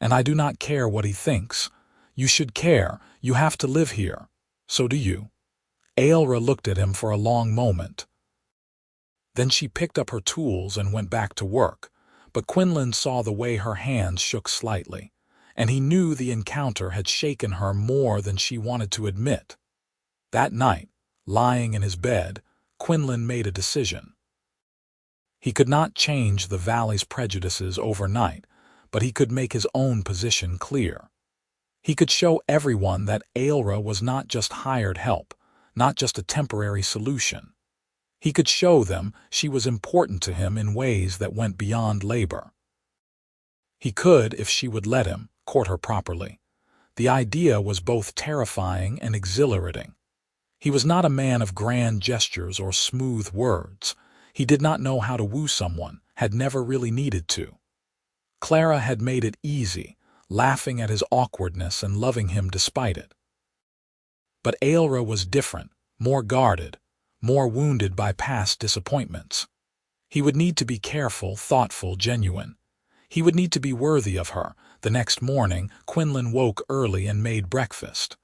And I do not care what he thinks. You should care. You have to live here. So do you." Ailra looked at him for a long moment. Then she picked up her tools and went back to work, but Quinlan saw the way her hands shook slightly, and he knew the encounter had shaken her more than she wanted to admit. That night, lying in his bed, Quinlan made a decision. He could not change the valley's prejudices overnight, but he could make his own position clear. He could show everyone that Ailra was not just hired help, not just a temporary solution. He could show them she was important to him in ways that went beyond labor. He could, if she would let him, court her properly. The idea was both terrifying and exhilarating. He was not a man of grand gestures or smooth words. He did not know how to woo someone, had never really needed to. Clara had made it easy, laughing at his awkwardness and loving him despite it. But Ailra was different, more guarded, more wounded by past disappointments. He would need to be careful, thoughtful, genuine. He would need to be worthy of her. The next morning, Quinlan woke early and made breakfast.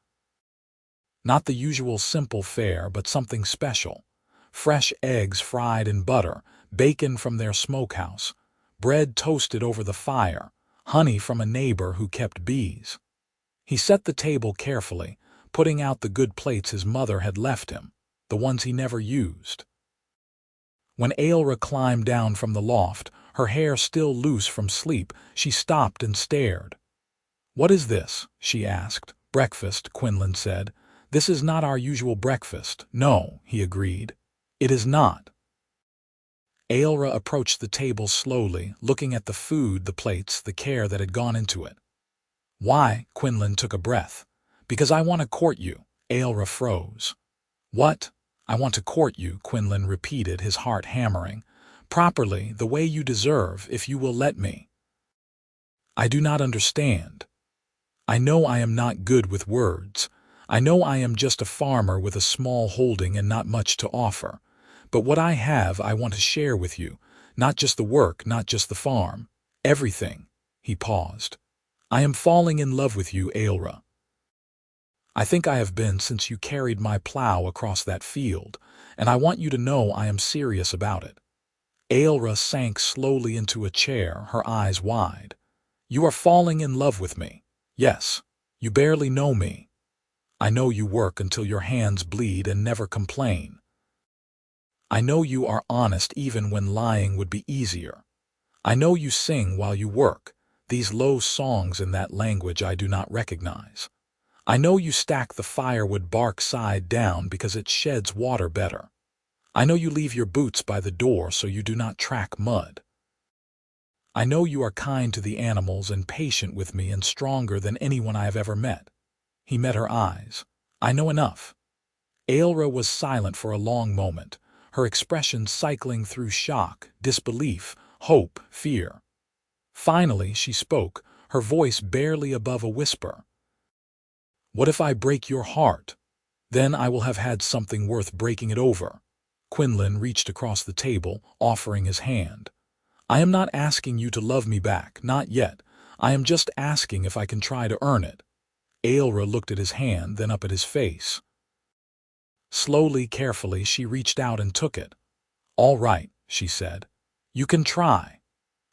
Not the usual simple fare, but something special. Fresh eggs fried in butter, bacon from their smokehouse, bread toasted over the fire, honey from a neighbor who kept bees. He set the table carefully, putting out the good plates his mother had left him, the ones he never used. When Ailra climbed down from the loft, her hair still loose from sleep, she stopped and stared. "What is this?" she asked. "Breakfast," Quinlan said. "This is not our usual breakfast." "No," he agreed. "It is not." Ailra approached the table slowly, looking at the food, the plates, the care that had gone into it. "Why?" Quinlan took a breath. "Because I want to court you." Ailra froze. "What?" "I want to court you," Quinlan repeated, his heart hammering. "Properly, the way you deserve, if you will let me." "I do not understand." "I know I am not good with words. I know I am just a farmer with a small holding and not much to offer. But what I have I want to share with you. Not just the work, not just the farm. Everything." He paused. "I am falling in love with you, Ailra. I think I have been since you carried my plow across that field, and I want you to know I am serious about it." Ailra sank slowly into a chair, her eyes wide. "You are falling in love with me." "Yes. You barely know me. I know you work until your hands bleed and never complain. I know you are honest even when lying would be easier. I know you sing while you work, these low songs in that language I do not recognize. I know you stack the firewood bark side down because it sheds water better. I know you leave your boots by the door so you do not track mud. I know you are kind to the animals and patient with me and stronger than anyone I have ever met." He met her eyes. "I know enough." Ailra was silent for a long moment, her expression cycling through shock, disbelief, hope, fear. Finally, she spoke, her voice barely above a whisper. "What if I break your heart? Then I will have had something worth breaking it over." Quinlan reached across the table, offering his hand. "I am not asking you to love me back, not yet. I am just asking if I can try to earn it." Ailra looked at his hand, then up at his face. Slowly, carefully, she reached out and took it. "All right," she said. "You can try."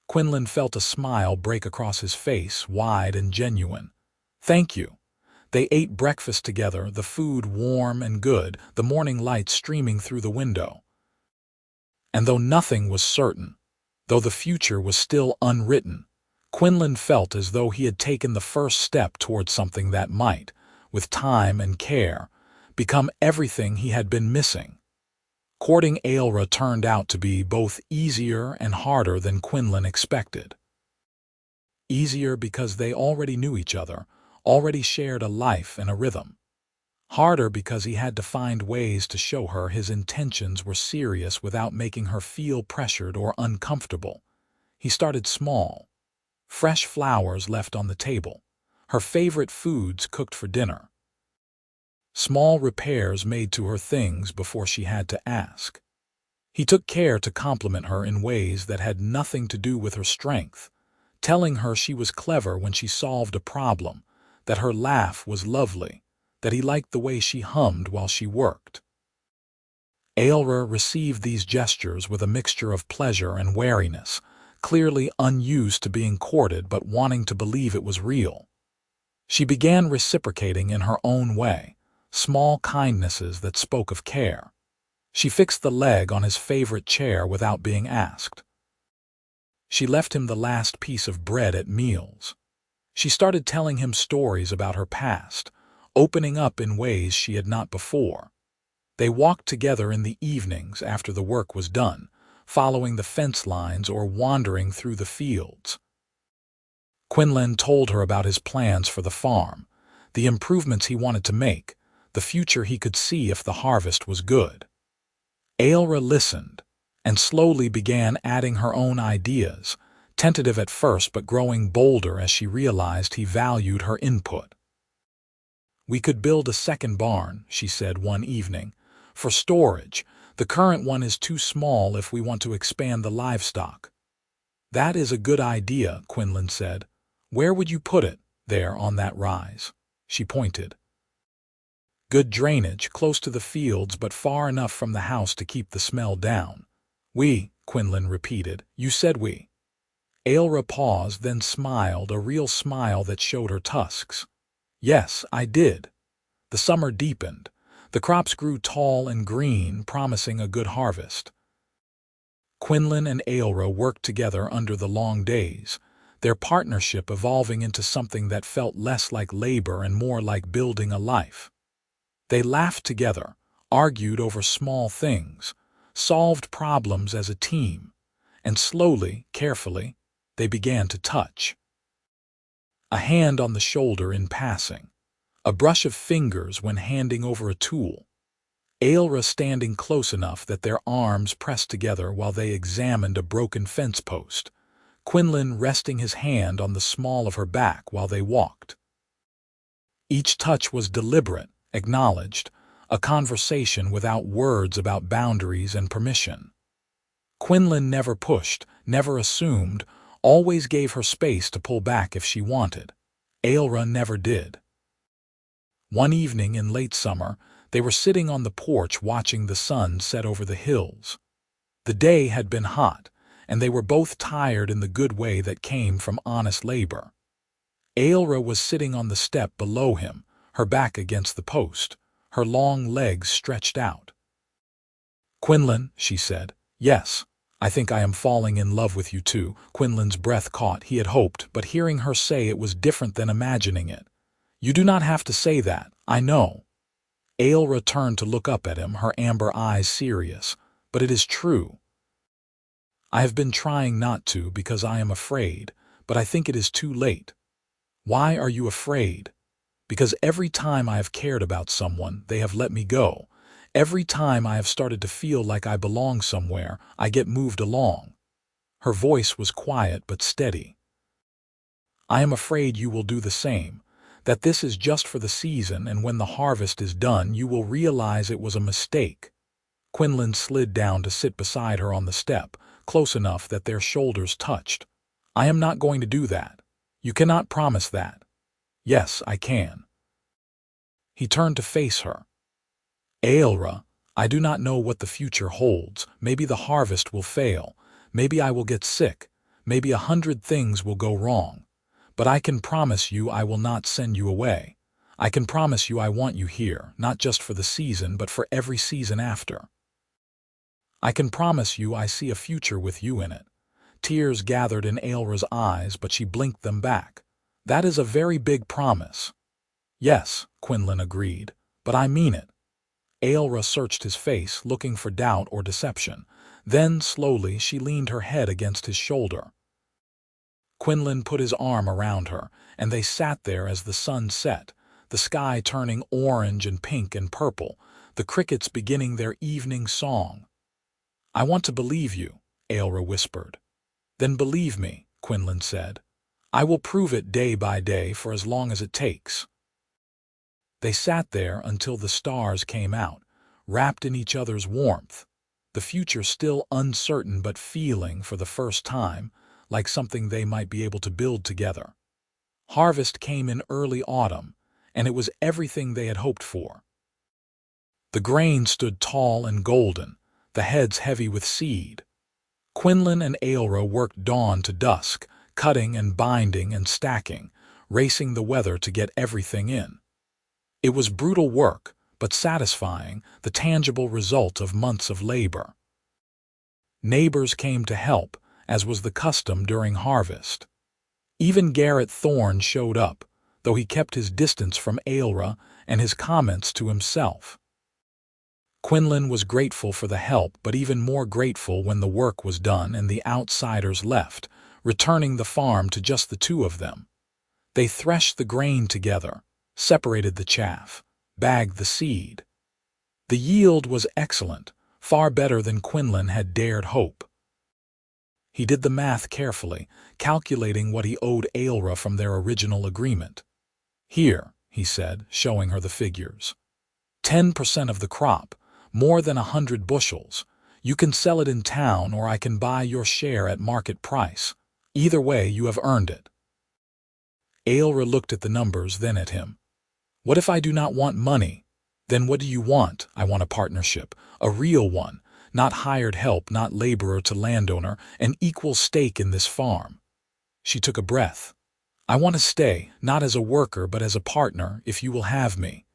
Quinlan felt a smile break across his face, wide and genuine. "Thank you." They ate breakfast together, the food warm and good, the morning light streaming through the window. And though nothing was certain, though the future was still unwritten, Quinlan felt as though he had taken the first step toward something that might, with time and care, become everything he had been missing. Courting Ailra turned out to be both easier and harder than Quinlan expected. Easier because they already knew each other, already shared a life and a rhythm. Harder because he had to find ways to show her his intentions were serious without making her feel pressured or uncomfortable. He started small. Fresh flowers left on the table, her favorite foods cooked for dinner. Small repairs made to her things before she had to ask. He took care to compliment her in ways that had nothing to do with her strength, telling her she was clever when she solved a problem, that her laugh was lovely, that he liked the way she hummed while she worked. Ailra received these gestures with a mixture of pleasure and wariness, clearly unused to being courted but wanting to believe it was real. She began reciprocating in her own way, small kindnesses that spoke of care. She fixed the leg on his favorite chair without being asked. She left him the last piece of bread at meals. She started telling him stories about her past, opening up in ways she had not before. They walked together in the evenings after the work was done, following the fence lines or wandering through the fields. Quinlan told her about his plans for the farm, the improvements he wanted to make, the future he could see if the harvest was good. Ailra listened, and slowly began adding her own ideas, tentative at first but growing bolder as she realized he valued her input. "We could build a second barn," she said one evening, "for storage. The current one is too small if we want to expand the livestock." "That is a good idea," Quinlan said. "Where would you put it?" "There, on that rise." She pointed. "Good drainage, close to the fields but far enough from the house to keep the smell down." "We," Quinlan repeated. "You said we." Ailra paused, then smiled, a real smile that showed her tusks. "Yes, I did." The summer deepened. The crops grew tall and green, promising a good harvest. Quinlan and Ailra worked together under the long days, their partnership evolving into something that felt less like labor and more like building a life. They laughed together, argued over small things, solved problems as a team, and slowly, carefully, they began to touch. A hand on the shoulder in passing, a brush of fingers when handing over a tool, Ailra standing close enough that their arms pressed together while they examined a broken fence post, Quinlan resting his hand on the small of her back while they walked. Each touch was deliberate, acknowledged, a conversation without words about boundaries and permission. Quinlan never pushed, never assumed, always gave her space to pull back if she wanted. Ailra never did. One evening in late summer, they were sitting on the porch watching the sun set over the hills. The day had been hot, and they were both tired in the good way that came from honest labor. Ailra was sitting on the step below him, her back against the post, her long legs stretched out. "Quinlan," she said. "Yes, I think I am falling in love with you too." Quinlan's breath caught, he had hoped, but hearing her say it was different than imagining it. "You do not have to say that, I know." Ailra turned to look up at him, her amber eyes serious. "But it is true." "I have been trying not to because I am afraid, but I think it is too late." "Why are you afraid?" "Because every time I have cared about someone, they have let me go. Every time I have started to feel like I belong somewhere, I get moved along." Her voice was quiet but steady. "I am afraid you will do the same, that this is just for the season, and when the harvest is done, you will realize it was a mistake." Quinlan slid down to sit beside her on the step, close enough that their shoulders touched. "I am not going to do that." "You cannot promise that." "Yes, I can." He turned to face her. "Ailra, I do not know what the future holds. Maybe the harvest will fail. Maybe I will get sick. Maybe 100 things will go wrong. But I can promise you I will not send you away. I can promise you I want you here, not just for the season, but for every season after. I can promise you I see a future with you in it." Tears gathered in Ailra's eyes, but she blinked them back. "That is a very big promise." "Yes," Quinlan agreed, "but I mean it." Ailra searched his face, looking for doubt or deception. Then, slowly, she leaned her head against his shoulder. Quinlan put his arm around her, and they sat there as the sun set, the sky turning orange and pink and purple, the crickets beginning their evening song. "I want to believe you," Ailra whispered. "Then believe me," Quinlan said. "I will prove it day by day for as long as it takes." They sat there until the stars came out, wrapped in each other's warmth, the future still uncertain but feeling, for the first time, like something they might be able to build together. Harvest came in early autumn, and it was everything they had hoped for. The grain stood tall and golden, the heads heavy with seed. Quinlan and Ailra worked dawn to dusk, cutting and binding and stacking, racing the weather to get everything in. It was brutal work, but satisfying, the tangible result of months of labor. Neighbors came to help, as was the custom during harvest. Even Garrett Thorne showed up, though he kept his distance from Ailra and his comments to himself. Quinlan was grateful for the help, but even more grateful when the work was done and the outsiders left, returning the farm to just the two of them. They threshed the grain together, separated the chaff, bagged the seed. The yield was excellent, far better than Quinlan had dared hope. He did the math carefully, calculating what he owed Ailra from their original agreement. "Here," he said, showing her the figures. 10% of the crop, more than 100 bushels. You can sell it in town or I can buy your share at market price. Either way, you have earned it. Aelra looked at the numbers, then at him. What if I do not want money? Then what do you want? I want a partnership, a real one, not hired help, not laborer to landowner, an equal stake in this farm. She took a breath. I want to stay, not as a worker but as a partner, if you will have me.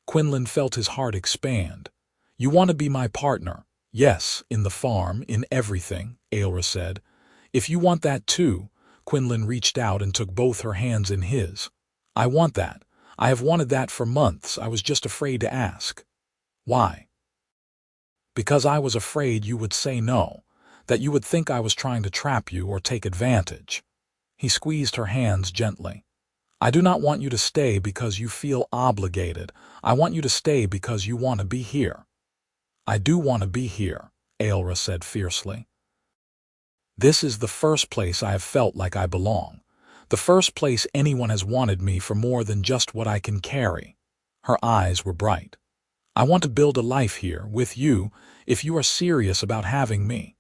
Quinlan felt his heart expand. You want to be my partner? Yes, in the farm, in everything, Aelra said. If you want that too, Quinlan reached out and took both her hands in his. I want that. I have wanted that for months. I was just afraid to ask. Why? Because I was afraid you would say no, that you would think I was trying to trap you or take advantage. He squeezed her hands gently. I do not want you to stay because you feel obligated. I want you to stay because you want to be here. I do want to be here, Aelra said fiercely. This is the first place I have felt like I belong. The first place anyone has wanted me for more than just what I can carry. Her eyes were bright. I want to build a life here, with you, if you are serious about having me.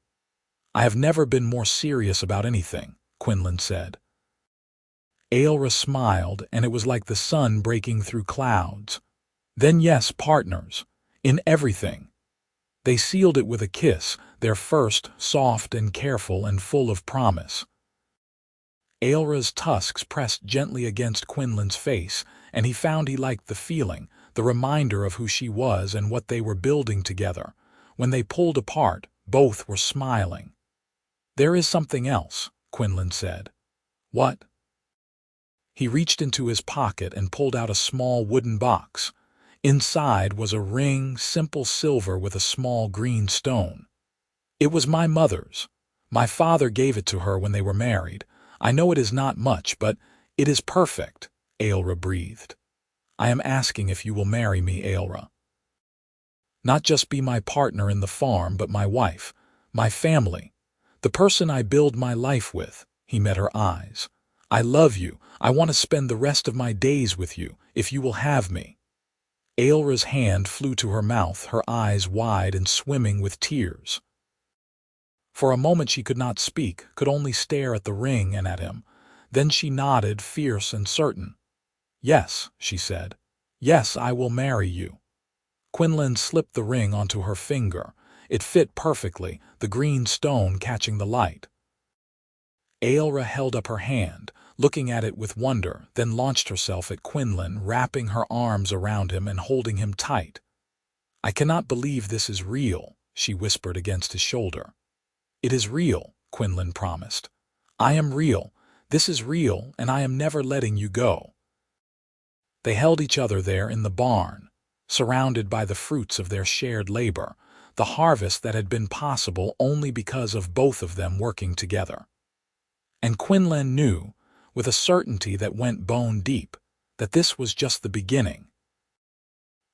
I have never been more serious about anything, Quinlan said. Aelra smiled, and it was like the sun breaking through clouds. Then yes, partners, in everything. They sealed it with a kiss, their first, soft and careful and full of promise. Aelra's tusks pressed gently against Quinlan's face, and he found he liked the feeling, the reminder of who she was and what they were building together. When they pulled apart, both were smiling. There is something else, Quinlan said. What? He reached into his pocket and pulled out a small wooden box. Inside was a ring, simple silver with a small green stone. It was my mother's. My father gave it to her when they were married. I know it is not much, but it is perfect, Aelra breathed. I am asking if you will marry me, Aelra. Not just be my partner in the farm, but my wife, my family, the person I build my life with. He met her eyes. I love you. I want to spend the rest of my days with you, if you will have me. Aelra's hand flew to her mouth, her eyes wide and swimming with tears. For a moment she could not speak, could only stare at the ring and at him. Then she nodded, fierce and certain. Yes, she said. Yes, I will marry you. Quinlan slipped the ring onto her finger. It fit perfectly, the green stone catching the light. Aelra held up her hand, looking at it with wonder, then launched herself at Quinlan, wrapping her arms around him and holding him tight. I cannot believe this is real, she whispered against his shoulder. It is real, Quinlan promised. I am real. This is real, and I am never letting you go. They held each other there in the barn, surrounded by the fruits of their shared labor, the harvest that had been possible only because of both of them working together. And Quinlan knew, with a certainty that went bone deep, that this was just the beginning.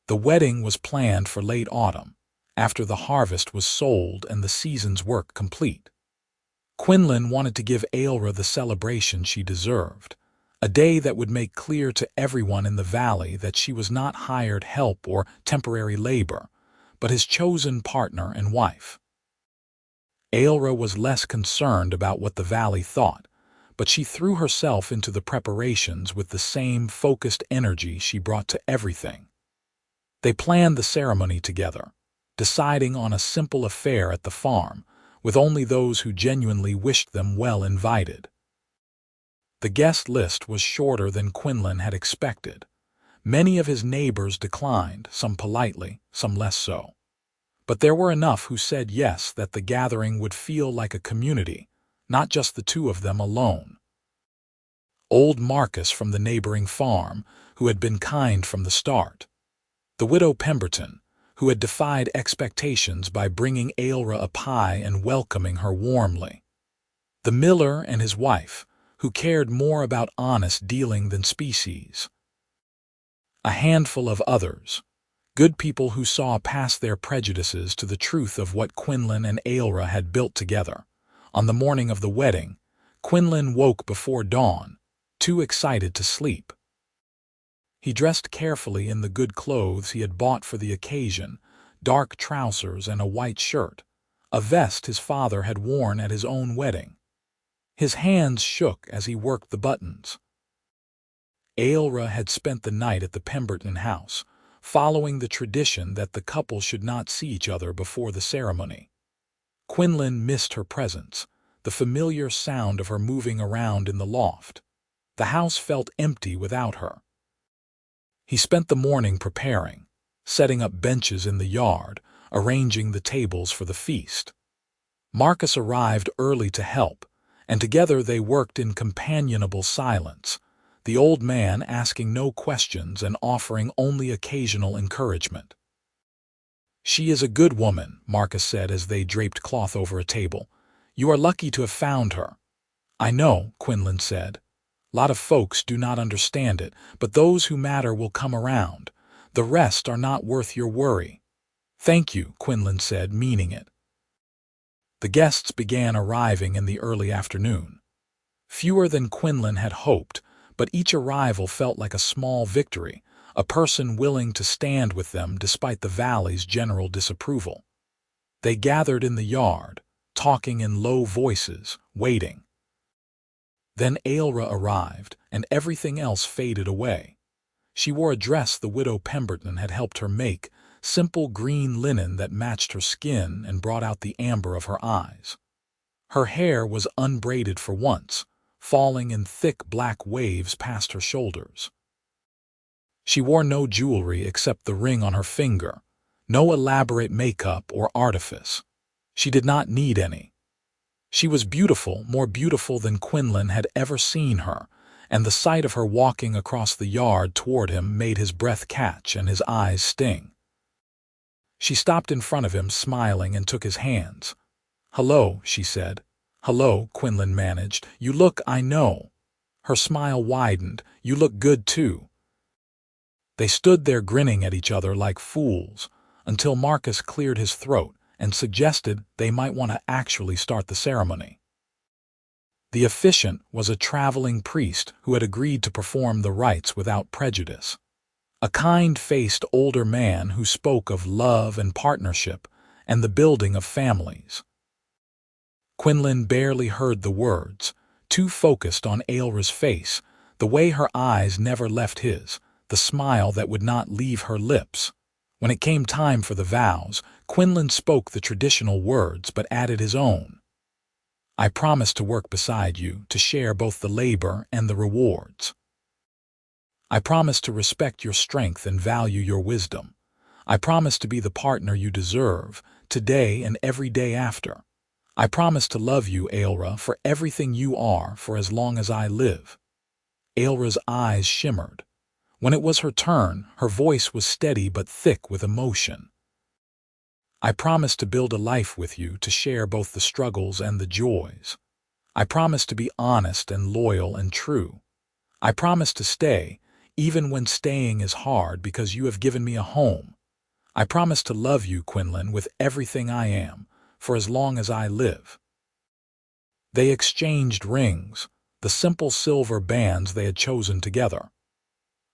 The wedding was planned for late autumn, after the harvest was sold and the season's work complete. Quinlan wanted to give Aelra the celebration she deserved, a day that would make clear to everyone in the valley that she was not hired help or temporary labor, but his chosen partner and wife. Aelra was less concerned about what the valley thought, but she threw herself into the preparations with the same focused energy she brought to everything. They planned the ceremony together, deciding on a simple affair at the farm, with only those who genuinely wished them well invited. The guest list was shorter than Quinlan had expected. Many of his neighbors declined, some politely, some less so. But there were enough who said yes, that the gathering would feel like a community, not just the two of them alone. Old Marcus from the neighboring farm, who had been kind from the start. The widow Pemberton, who had defied expectations by bringing Aelra a pie and welcoming her warmly. The miller and his wife, who cared more about honest dealing than species. A handful of others, good people who saw past their prejudices to the truth of what Quinlan and Aelra had built together. On the morning of the wedding, Quinlan woke before dawn, too excited to sleep. He dressed carefully in the good clothes he had bought for the occasion, dark trousers and a white shirt, a vest his father had worn at his own wedding. His hands shook as he worked the buttons. Ailra had spent the night at the Pemberton house, following the tradition that the couple should not see each other before the ceremony. Quinlan missed her presence, the familiar sound of her moving around in the loft. The house felt empty without her. He spent the morning preparing, setting up benches in the yard, arranging the tables for the feast. Marcus arrived early to help, and together they worked in companionable silence, the old man asking no questions and offering only occasional encouragement. "She is a good woman," Marcus said as they draped cloth over a table. "You are lucky to have found her." "I know," Quinlan said. "Lot of folks do not understand it, but those who matter will come around. The rest are not worth your worry." "Thank you," Quinlan said, meaning it. The guests began arriving in the early afternoon. Fewer than Quinlan had hoped, but each arrival felt like a small victory, a person willing to stand with them despite the valley's general disapproval. They gathered in the yard, talking in low voices, waiting. Then Ailra arrived, and everything else faded away. She wore a dress the widow Pemberton had helped her make, simple green linen that matched her skin and brought out the amber of her eyes. Her hair was unbraided for once, falling in thick black waves past her shoulders. She wore no jewelry except the ring on her finger, no elaborate makeup or artifice. She did not need any. She was beautiful, more beautiful than Quinlan had ever seen her, and the sight of her walking across the yard toward him made his breath catch and his eyes sting. She stopped in front of him, smiling, and took his hands. "Hello," she said. "Hello," Quinlan managed. "You look, I know." Her smile widened. "You look good, too." They stood there grinning at each other like fools, until Marcus cleared his throat and suggested they might want to actually start the ceremony. The officiant was a traveling priest who had agreed to perform the rites without prejudice. A kind-faced older man who spoke of love and partnership and the building of families. Quinlan barely heard the words, too focused on Ailra's face, the way her eyes never left his, the smile that would not leave her lips. When it came time for the vows, Quinlan spoke the traditional words but added his own. "I promise to work beside you, to share both the labor and the rewards. I promise to respect your strength and value your wisdom. I promise to be the partner you deserve, today and every day after. I promise to love you, Ailra, for everything you are for as long as I live." Ailra's eyes shimmered. When it was her turn, her voice was steady but thick with emotion. "I promise to build a life with you, to share both the struggles and the joys. I promise to be honest and loyal and true. I promise to stay, even when staying is hard, because you have given me a home. I promise to love you, Quinlan, with everything I am, for as long as I live." They exchanged rings, the simple silver bands they had chosen together.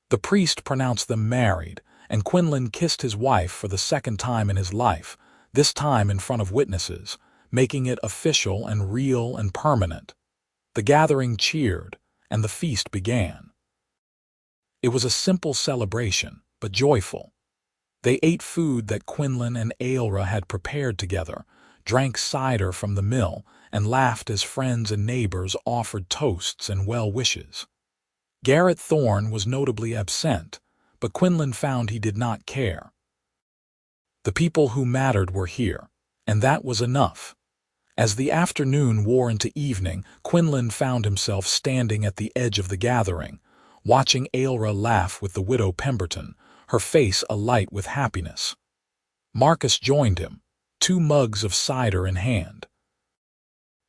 The priest pronounced them married, and Quinlan kissed his wife for the second time in his life, this time in front of witnesses, making it official and real and permanent. The gathering cheered, and the feast began. It was a simple celebration, but joyful. They ate food that Quinlan and Ailra had prepared together, drank cider from the mill, and laughed as friends and neighbors offered toasts and well wishes. Garrett Thorne was notably absent, but Quinlan found he did not care. The people who mattered were here, and that was enough. As the afternoon wore into evening, Quinlan found himself standing at the edge of the gathering, watching Ailra laugh with the widow Pemberton, her face alight with happiness. Marcus joined him, 2 mugs of cider in hand.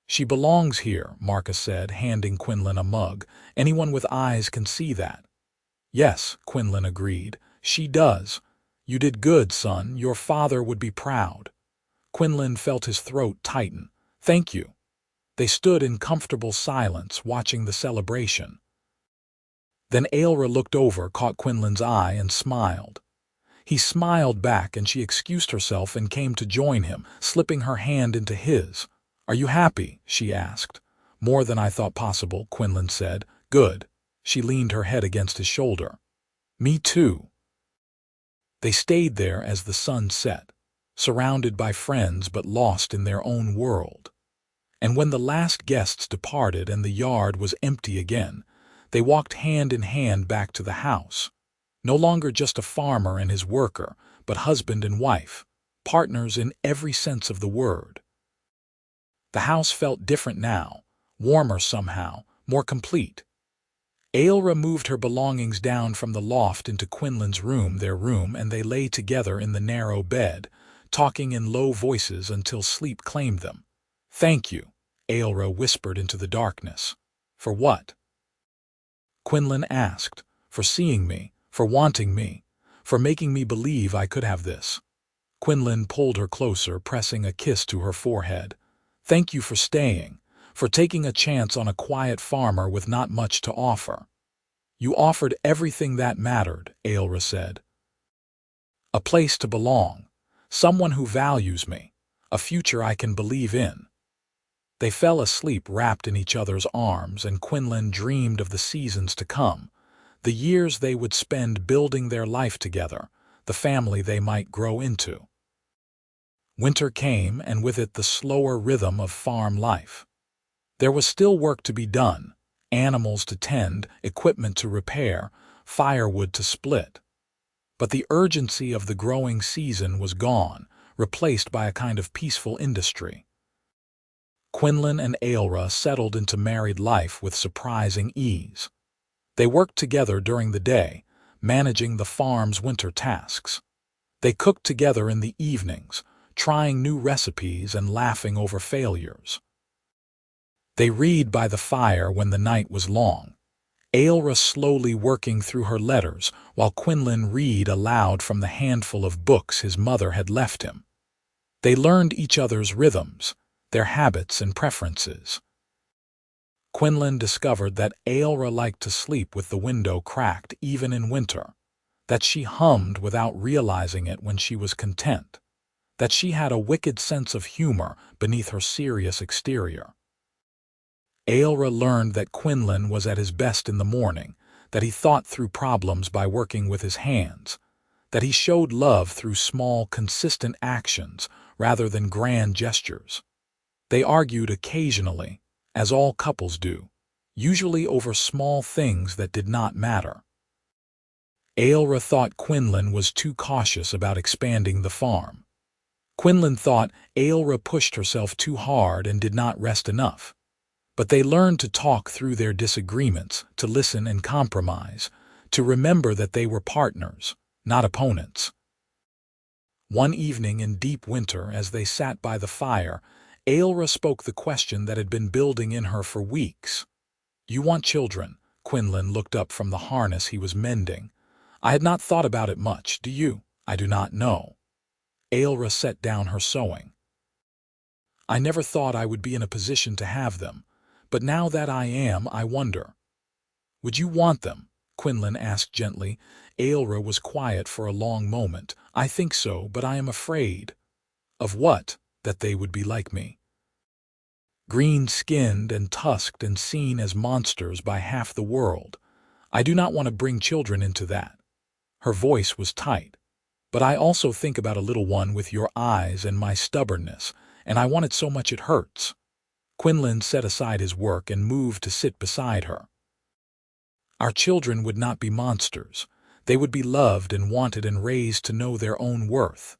"She belongs here," Marcus said, handing Quinlan a mug. "Anyone with eyes can see that." "Yes," Quinlan agreed, "she does. You did good, son. Your father would be proud." Quinlan felt his throat tighten. "Thank you." They stood in comfortable silence, watching the celebration. Then Ailra looked over, caught Quinlan's eye, and smiled. He smiled back, and she excused herself and came to join him, slipping her hand into his. "Are you happy?" she asked. "More than I thought possible," Quinlan said. "Good." She leaned her head against his shoulder. "Me too." They stayed there as the sun set, surrounded by friends but lost in their own world. And when the last guests departed and the yard was empty again, they walked hand in hand back to the house. No longer just a farmer and his worker, but husband and wife, partners in every sense of the word. The house felt different now, warmer somehow, more complete. Ailra moved her belongings down from the loft into Quinlan's room, their room, and they lay together in the narrow bed, talking in low voices until sleep claimed them. "Thank you," Ailra whispered into the darkness. "For what?" Quinlan asked. "For seeing me, for wanting me, for making me believe I could have this." Quinlan pulled her closer, pressing a kiss to her forehead. "Thank you for staying, for taking a chance on a quiet farmer with not much to offer." "You offered everything that mattered," Ailra said. "A place to belong, someone who values me, a future I can believe in." They fell asleep wrapped in each other's arms, and Quinlan dreamed of the seasons to come, the years they would spend building their life together, the family they might grow into. Winter came, and with it the slower rhythm of farm life. There was still work to be done, animals to tend, equipment to repair, firewood to split. But the urgency of the growing season was gone, replaced by a kind of peaceful industry. Quinlan and Ailra settled into married life with surprising ease. They worked together during the day, managing the farm's winter tasks. They cooked together in the evenings, trying new recipes and laughing over failures. They read by the fire when the night was long, Ailra slowly working through her letters while Quinlan read aloud from the handful of books his mother had left him. They learned each other's rhythms, their habits and preferences. Quinlan discovered that Ailra liked to sleep with the window cracked even in winter, that she hummed without realizing it when she was content, that she had a wicked sense of humor beneath her serious exterior. Ailra learned that Quinlan was at his best in the morning, that he thought through problems by working with his hands, that he showed love through small, consistent actions rather than grand gestures. They argued occasionally, as all couples do, usually over small things that did not matter. Ailra thought Quinlan was too cautious about expanding the farm. Quinlan thought Ailra pushed herself too hard and did not rest enough. But they learned to talk through their disagreements, to listen and compromise, to remember that they were partners, not opponents. One evening in deep winter, as they sat by the fire, Ailra spoke the question that had been building in her for weeks. "You want children?" Quinlan looked up from the harness he was mending. "I had not thought about it much. Do you?" "I do not know." Ailra set down her sewing. "I never thought I would be in a position to have them, but now that I am, I wonder." "Would you want them?" Quinlan asked gently. Ailra was quiet for a long moment. "I think so, but I am afraid." "Of what?" "That they would be like me. Green-skinned and tusked and seen as monsters by half the world. I do not want to bring children into that." Her voice was tight. "But I also think about a little one with your eyes and my stubbornness, and I want it so much it hurts." Quinlan set aside his work and moved to sit beside her. "Our children would not be monsters. They would be loved and wanted and raised to know their own worth.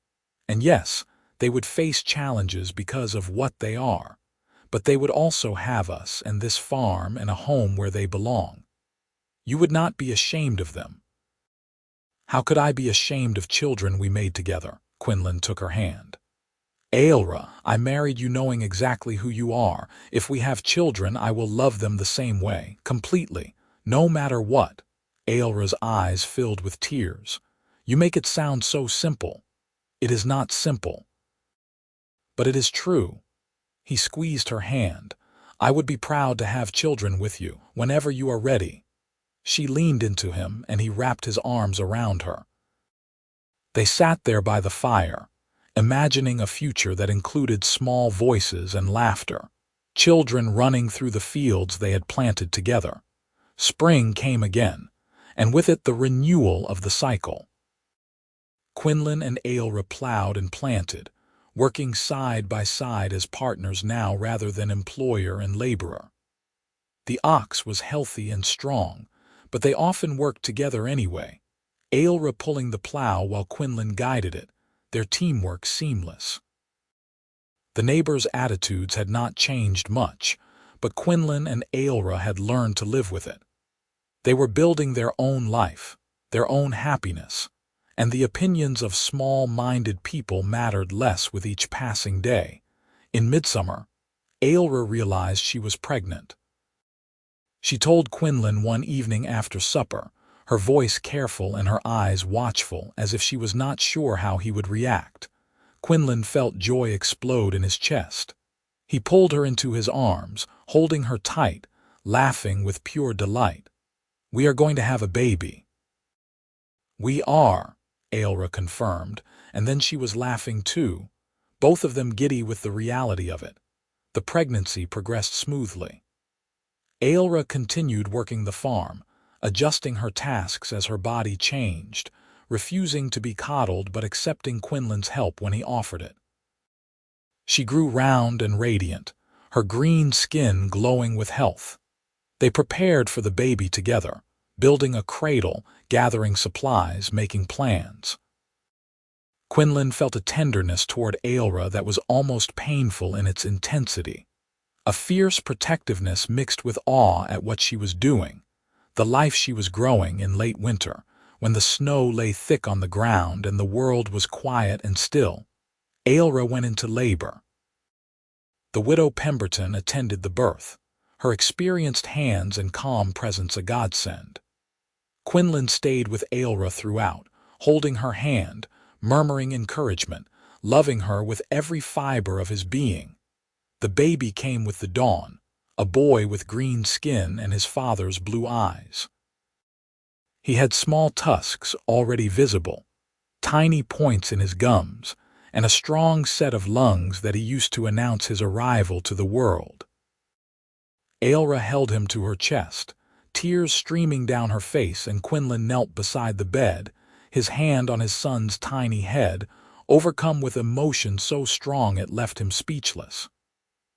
And yes, they would face challenges because of what they are. But they would also have us and this farm and a home where they belong. You would not be ashamed of them." "How could I be ashamed of children we made together?" Quinlan took her hand. "Ailra, I married you knowing exactly who you are. If we have children, I will love them the same way, completely, no matter what." Ailra's eyes filled with tears. "You make it sound so simple." "It is not simple." "But it is true." He squeezed her hand. "I would be proud to have children with you, whenever you are ready." She leaned into him, and he wrapped his arms around her. They sat there by the fire, imagining a future that included small voices and laughter, children running through the fields they had planted together. Spring came again, and with it the renewal of the cycle. Quinlan and Ailra plowed and planted, working side by side as partners now rather than employer and laborer. The ox was healthy and strong, but they often worked together anyway, Ailra pulling the plow while Quinlan guided it, their teamwork seamless. The neighbors' attitudes had not changed much, but Quinlan and Ailra had learned to live with it. They were building their own life, their own happiness, and the opinions of small-minded people mattered less with each passing day. In midsummer, Ailra realized she was pregnant. She told Quinlan one evening after supper, her voice careful and her eyes watchful, as if she was not sure how he would react. Quinlan felt joy explode in his chest. He pulled her into his arms, holding her tight, laughing with pure delight. "We are going to have a baby." "We are," Ailra confirmed, and then she was laughing too, both of them giddy with the reality of it. The pregnancy progressed smoothly. Ailra continued working the farm, adjusting her tasks as her body changed, refusing to be coddled but accepting Quinlan's help when he offered it. She grew round and radiant, her green skin glowing with health. They prepared for the baby together, building a cradle, gathering supplies, making plans. Quinlan felt a tenderness toward Ailra that was almost painful in its intensity, a fierce protectiveness mixed with awe at what she was doing, the life she was growing in late winter, when the snow lay thick on the ground and the world was quiet and still. Ailra went into labor. The widow Pemberton attended the birth, her experienced hands and calm presence a godsend. Quinlan stayed with Ailra throughout, holding her hand, murmuring encouragement, loving her with every fiber of his being. The baby came with the dawn, a boy with green skin and his father's blue eyes. He had small tusks already visible, tiny points in his gums, and a strong set of lungs that he used to announce his arrival to the world. Ailra held him to her chest, tears streaming down her face, and Quinlan knelt beside the bed, his hand on his son's tiny head, overcome with emotion so strong it left him speechless.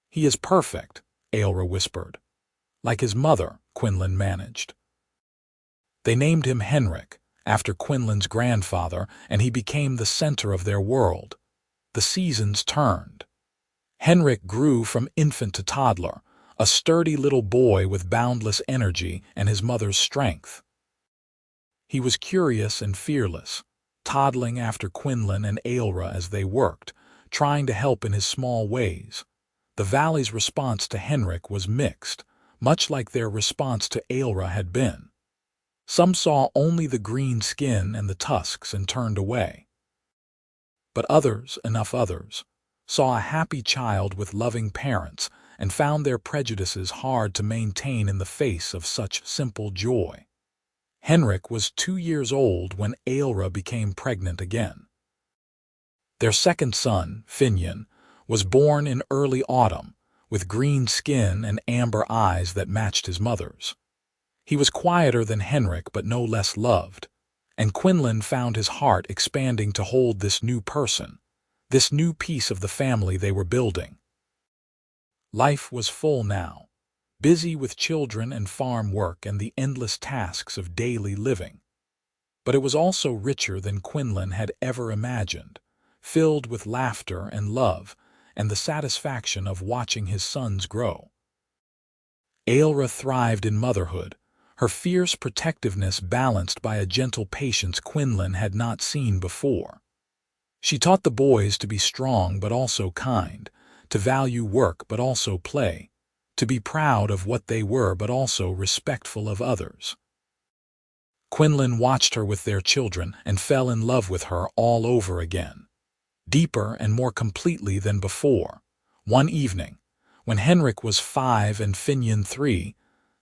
"He is perfect," Ailra whispered. "Like his mother," Quinlan managed. They named him Henrik, after Quinlan's grandfather, and he became the center of their world. The seasons turned. Henrik grew from infant to toddler, a sturdy little boy with boundless energy and his mother's strength. He was curious and fearless, toddling after Quinlan and Ailra as they worked, trying to help in his small ways. The valley's response to Henrik was mixed, much like their response to Ailra had been. Some saw only the green skin and the tusks and turned away. But others, enough others, saw a happy child with loving parents and found their prejudices hard to maintain in the face of such simple joy. Henrik was 2 years old when Ailra became pregnant again. Their second son, Finian, was born in early autumn, with green skin and amber eyes that matched his mother's. He was quieter than Henrik but no less loved, and Quinlan found his heart expanding to hold this new person, this new piece of the family they were building. Life was full now, busy with children and farm work and the endless tasks of daily living. But it was also richer than Quinlan had ever imagined, filled with laughter and love and the satisfaction of watching his sons grow. Ailra thrived in motherhood, her fierce protectiveness balanced by a gentle patience Quinlan had not seen before. She taught the boys to be strong but also kind, to value work but also play, to be proud of what they were but also respectful of others. Quinlan watched her with their children and fell in love with her all over again, deeper and more completely than before. One evening, when Henrik was 5 and Finian 3,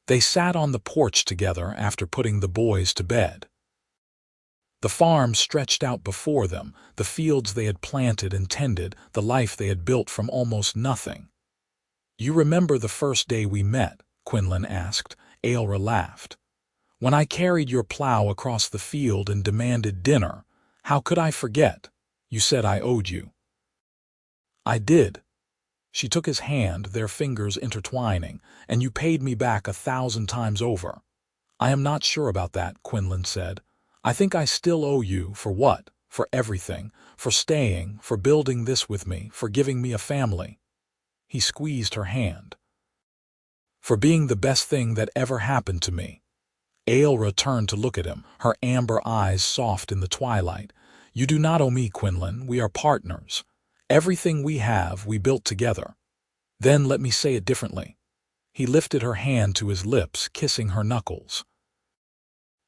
They sat on the porch together after putting the boys to bed. The farm stretched out before them, the fields they had planted and tended, the life they had built from almost nothing. "You remember the first day we met?" Quinlan asked. Ailra laughed. "When I carried your plow across the field and demanded dinner, how could I forget? You said I owed you." "I did." She took his hand, their fingers intertwining. "And you paid me back 1,000 times over." "I am not sure about that," Quinlan said. "I think I still owe you for what? For everything. For staying, for building this with me, for giving me a family." He squeezed her hand. "For being the best thing that ever happened to me." Ailra turned to look at him, her amber eyes soft in the twilight. "You do not owe me, Quinlan. We are partners. Everything we have, we built together." "Then let me say it differently." He lifted her hand to his lips, kissing her knuckles.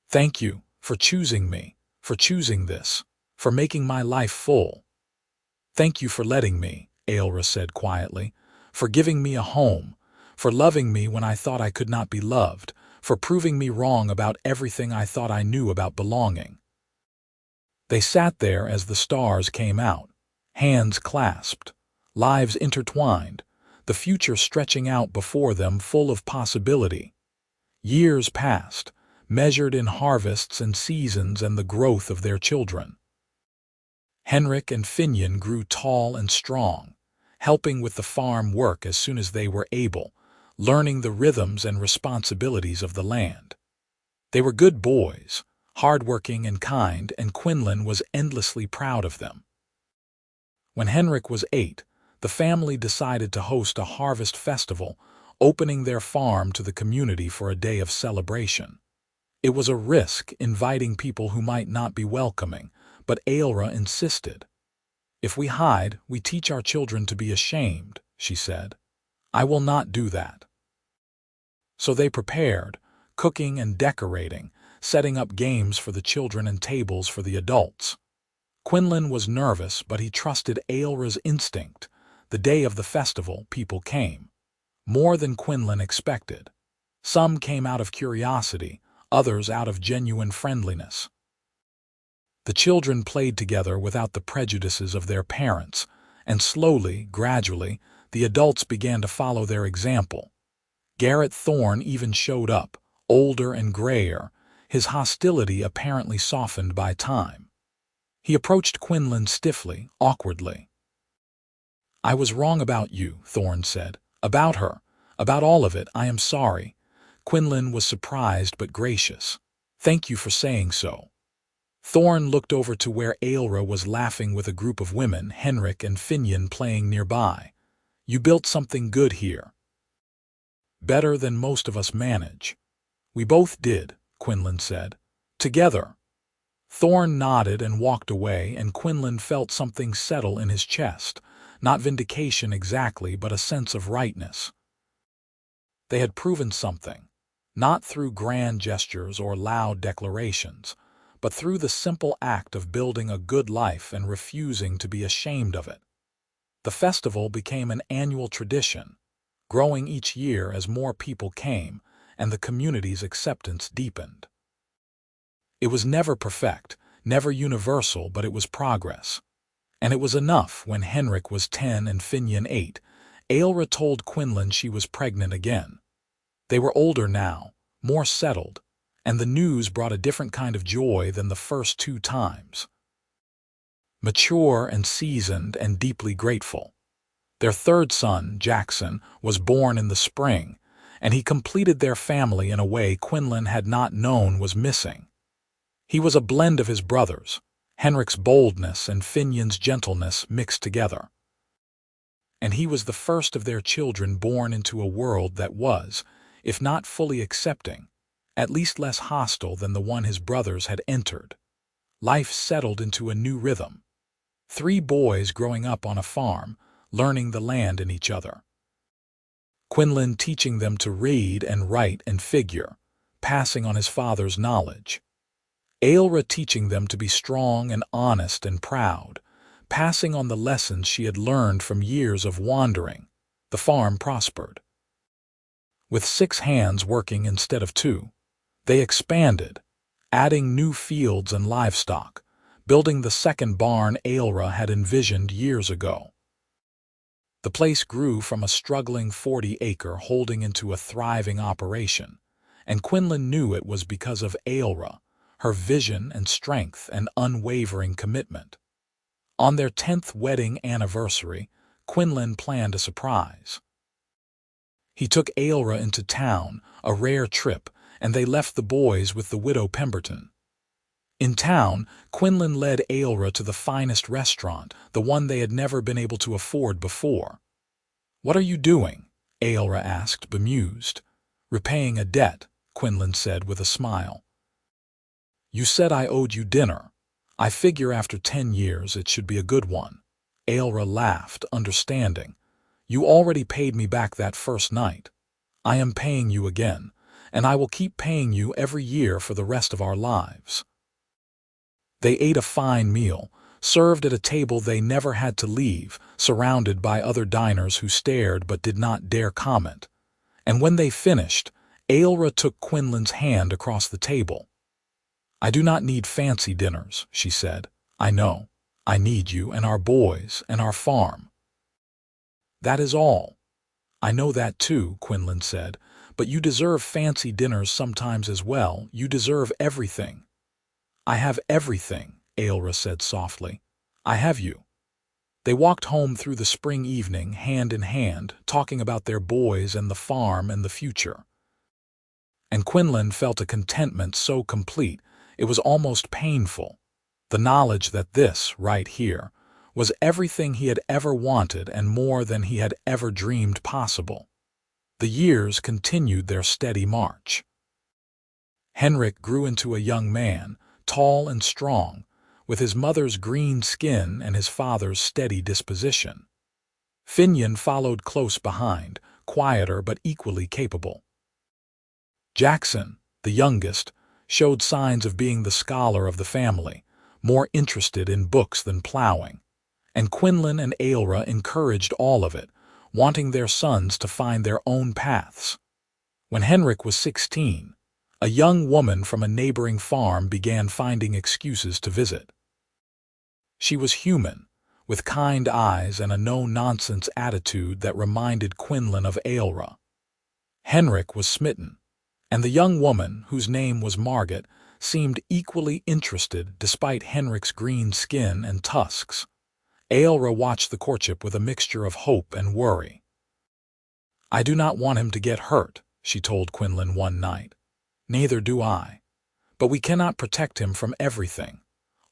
"Thank you for choosing me, for choosing this, for making my life full." "Thank you for letting me," Ailra said quietly, "for giving me a home, for loving me when I thought I could not be loved, for proving me wrong about everything I thought I knew about belonging." They sat there as the stars came out, hands clasped, lives intertwined, the future stretching out before them full of possibility. Years passed, measured in harvests and seasons and the growth of their children. Henrik and Finian grew tall and strong, helping with the farm work as soon as they were able, learning the rhythms and responsibilities of the land. They were good boys, hardworking and kind, and Quinlan was endlessly proud of them. When Henrik was 8, the family decided to host a harvest festival, opening their farm to the community for a day of celebration. It was a risk, inviting people who might not be welcoming, but Ailra insisted. "If we hide, we teach our children to be ashamed," she said. "I will not do that." So they prepared, cooking and decorating, setting up games for the children and tables for the adults. Quinlan was nervous, but he trusted Ailra's instinct. The day of the festival, people came. More than Quinlan expected. Some came out of curiosity, others out of genuine friendliness. The children played together without the prejudices of their parents, and slowly, gradually, the adults began to follow their example. Garrett Thorne even showed up, older and grayer, his hostility apparently softened by time. He approached Quinlan stiffly, awkwardly. "I was wrong about you," Thorne said. "About her. About all of it. I am sorry." Quinlan was surprised but gracious. "Thank you for saying so." Thorne looked over to where Ailra was laughing with a group of women, Henrik and Finian playing nearby. "You built something good here. Better than most of us manage." "We both did," Quinlan said. "Together." Thorne nodded and walked away, and Quinlan felt something settle in his chest. Not vindication exactly, but a sense of rightness. They had proven something, not through grand gestures or loud declarations, but through the simple act of building a good life and refusing to be ashamed of it. The festival became an annual tradition, growing each year as more people came and the community's acceptance deepened. It was never perfect, never universal, but it was progress. And it was enough. When Henrik was 10 and Finian 8, Ailra told Quinlan she was pregnant again. They were older now, more settled, and the news brought a different kind of joy than the first 2 times. Mature and seasoned and deeply grateful. Their third son, Jackson, was born in the spring, and he completed their family in a way Quinlan had not known was missing. He was a blend of his brothers, Henrik's boldness and Finian's gentleness mixed together. And he was the first of their children born into a world that was, if not fully accepting, at least less hostile than the one his brothers had entered. Life settled into a new rhythm. 3 boys growing up on a farm, learning the land and each other. Quinlan teaching them to read and write and figure, passing on his father's knowledge. Ailra teaching them to be strong and honest and proud, passing on the lessons she had learned from years of wandering. The farm prospered. with 6 hands working instead of 2. They expanded, adding new fields and livestock, building the second barn Ailra had envisioned years ago. The place grew from a struggling 40-acre holding into a thriving operation, and Quinlan knew it was because of Ailra, her vision and strength and unwavering commitment. On their 10th wedding anniversary, Quinlan planned a surprise. He took Ailra into town, a rare trip, and they left the boys with the widow Pemberton. In town, Quinlan led Ailra to the finest restaurant, the one they had never been able to afford before. "What are you doing?" Ailra asked, bemused. "Repaying a debt," Quinlan said with a smile. "You said I owed you dinner. I figure after 10 years it should be a good one." Ailra laughed, understanding. "You already paid me back that first night. I am paying you again, and I will keep paying you every year for the rest of our lives." They ate a fine meal, served at a table they never had to leave, surrounded by other diners who stared but did not dare comment. And when they finished, Ailra took Quinlan's hand across the table. "I do not need fancy dinners," she said. "I know. I need you and our boys and our farm." "That is all." "I know that too," Quinlan said, "but you deserve fancy dinners sometimes as well. You deserve everything." "I have everything," Ailra said softly. "I have you." They walked home through the spring evening, hand in hand, talking about their boys and the farm and the future. And Quinlan felt a contentment so complete it was almost painful. The knowledge that this, right here, was everything he had ever wanted and more than he had ever dreamed possible. The years continued their steady march. Henrik grew into a young man, tall and strong, with his mother's green skin and his father's steady disposition. Finian followed close behind, quieter but equally capable. Jackson, the youngest, showed signs of being the scholar of the family, more interested in books than plowing. And Quinlan and Ailra encouraged all of it, wanting their sons to find their own paths. When Henrik was 16, a young woman from a neighboring farm began finding excuses to visit. She was human, with kind eyes and a no-nonsense attitude that reminded Quinlan of Ailra. Henrik was smitten, and the young woman, whose name was Margaret, seemed equally interested despite Henrik's green skin and tusks. Ailra watched the courtship with a mixture of hope and worry. "I do not want him to get hurt," she told Quinlan one night. "Neither do I. But we cannot protect him from everything.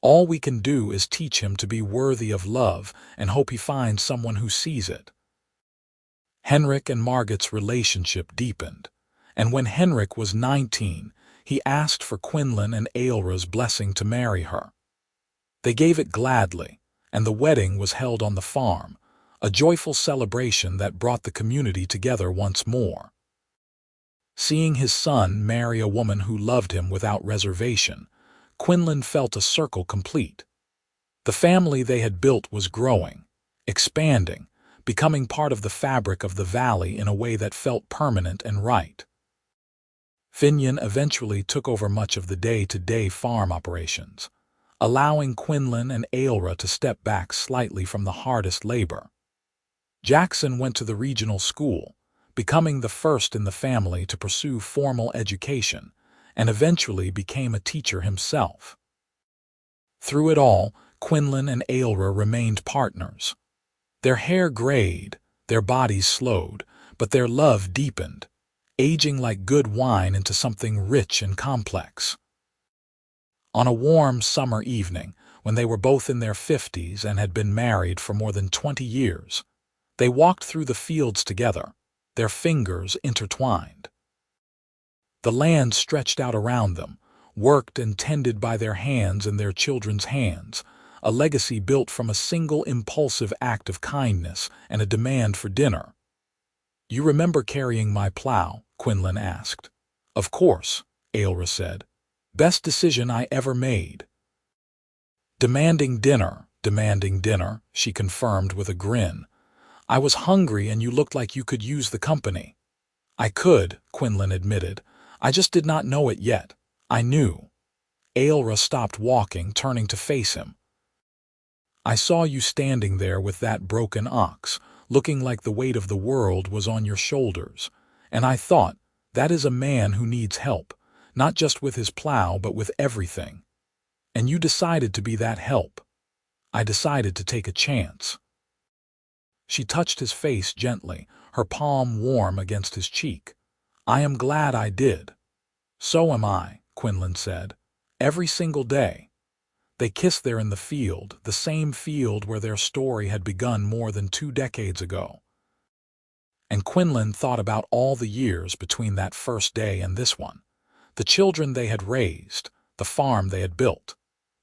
All we can do is teach him to be worthy of love and hope he finds someone who sees it." Henrik and Margaret's relationship deepened, and when Henrik was 19, he asked for Quinlan and Ailra's blessing to marry her. They gave it gladly, and the wedding was held on the farm, a joyful celebration that brought the community together once more. Seeing his son marry a woman who loved him without reservation, Quinlan felt a circle complete. The family they had built was growing, expanding, becoming part of the fabric of the valley in a way that felt permanent and right. Finian eventually took over much of the day-to-day farm operations, allowing Quinlan and Ailra to step back slightly from the hardest labor. Jackson went to the regional school, becoming the first in the family to pursue formal education, and eventually became a teacher himself. Through it all, Quinlan and Ailra remained partners. Their hair grayed, their bodies slowed, but their love deepened, aging like good wine into something rich and complex. On a warm summer evening, when they were both in their 50s and had been married for more than 20 years, they walked through the fields together, their fingers intertwined. The land stretched out around them, worked and tended by their hands and their children's hands, a legacy built from a single impulsive act of kindness and a demand for dinner. "You remember carrying my plow?" Quinlan asked. "Of course," Ailra said. "Best decision I ever made." demanding dinner," she confirmed with a grin. "I was hungry and you looked like you could use the company." I could, Quinlan admitted. I just did not know it yet. I knew. Aelra stopped walking, turning to face him. I saw you standing there with that broken ox, looking like the weight of the world was on your shoulders, and I thought, that is a man who needs help, not just with his plow but with everything. And you decided to be that help. I decided to take a chance. She touched his face gently, her palm warm against his cheek. I am glad I did. So am I, Quinlan said. Every single day. They kissed there in the field, the same field where their story had begun more than 2 decades ago. And Quinlan thought about all the years between that first day and this one. The children they had raised, the farm they had built,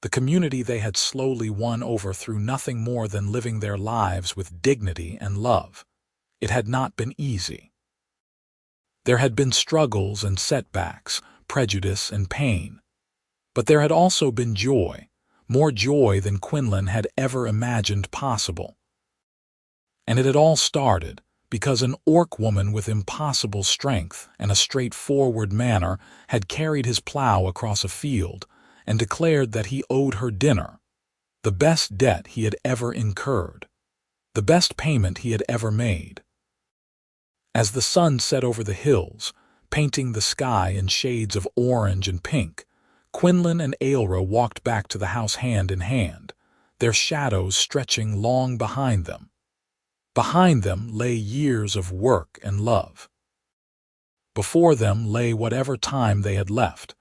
the community they had slowly won over through nothing more than living their lives with dignity and love. It had not been easy. There had been struggles and setbacks, prejudice and pain. But there had also been joy, more joy than Quinlan had ever imagined possible. And it had all started because an orc woman with impossible strength and a straightforward manner had carried his plow across a field and declared that he owed her dinner, the best debt he had ever incurred, the best payment he had ever made. As the sun set over the hills, painting the sky in shades of orange and pink, Quinlan and Aelra walked back to the house hand in hand, their shadows stretching long behind them. Behind them lay years of work and love. Before them lay whatever time they had left,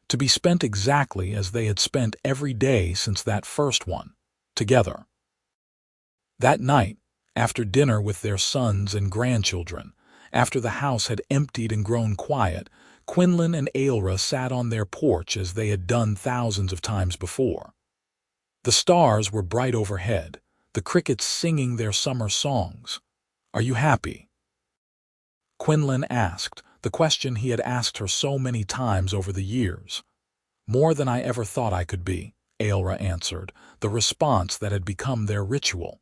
to be spent exactly as they had spent every day since that first one, together. That night, after dinner with their sons and grandchildren, after the house had emptied and grown quiet, Quinlan and Aelra sat on their porch as they had done thousands of times before. The stars were bright overhead, the crickets singing their summer songs. "Are you happy?" Quinlan asked, the question he had asked her so many times over the years. "More than I ever thought I could be," Aelra answered, the response that had become their ritual.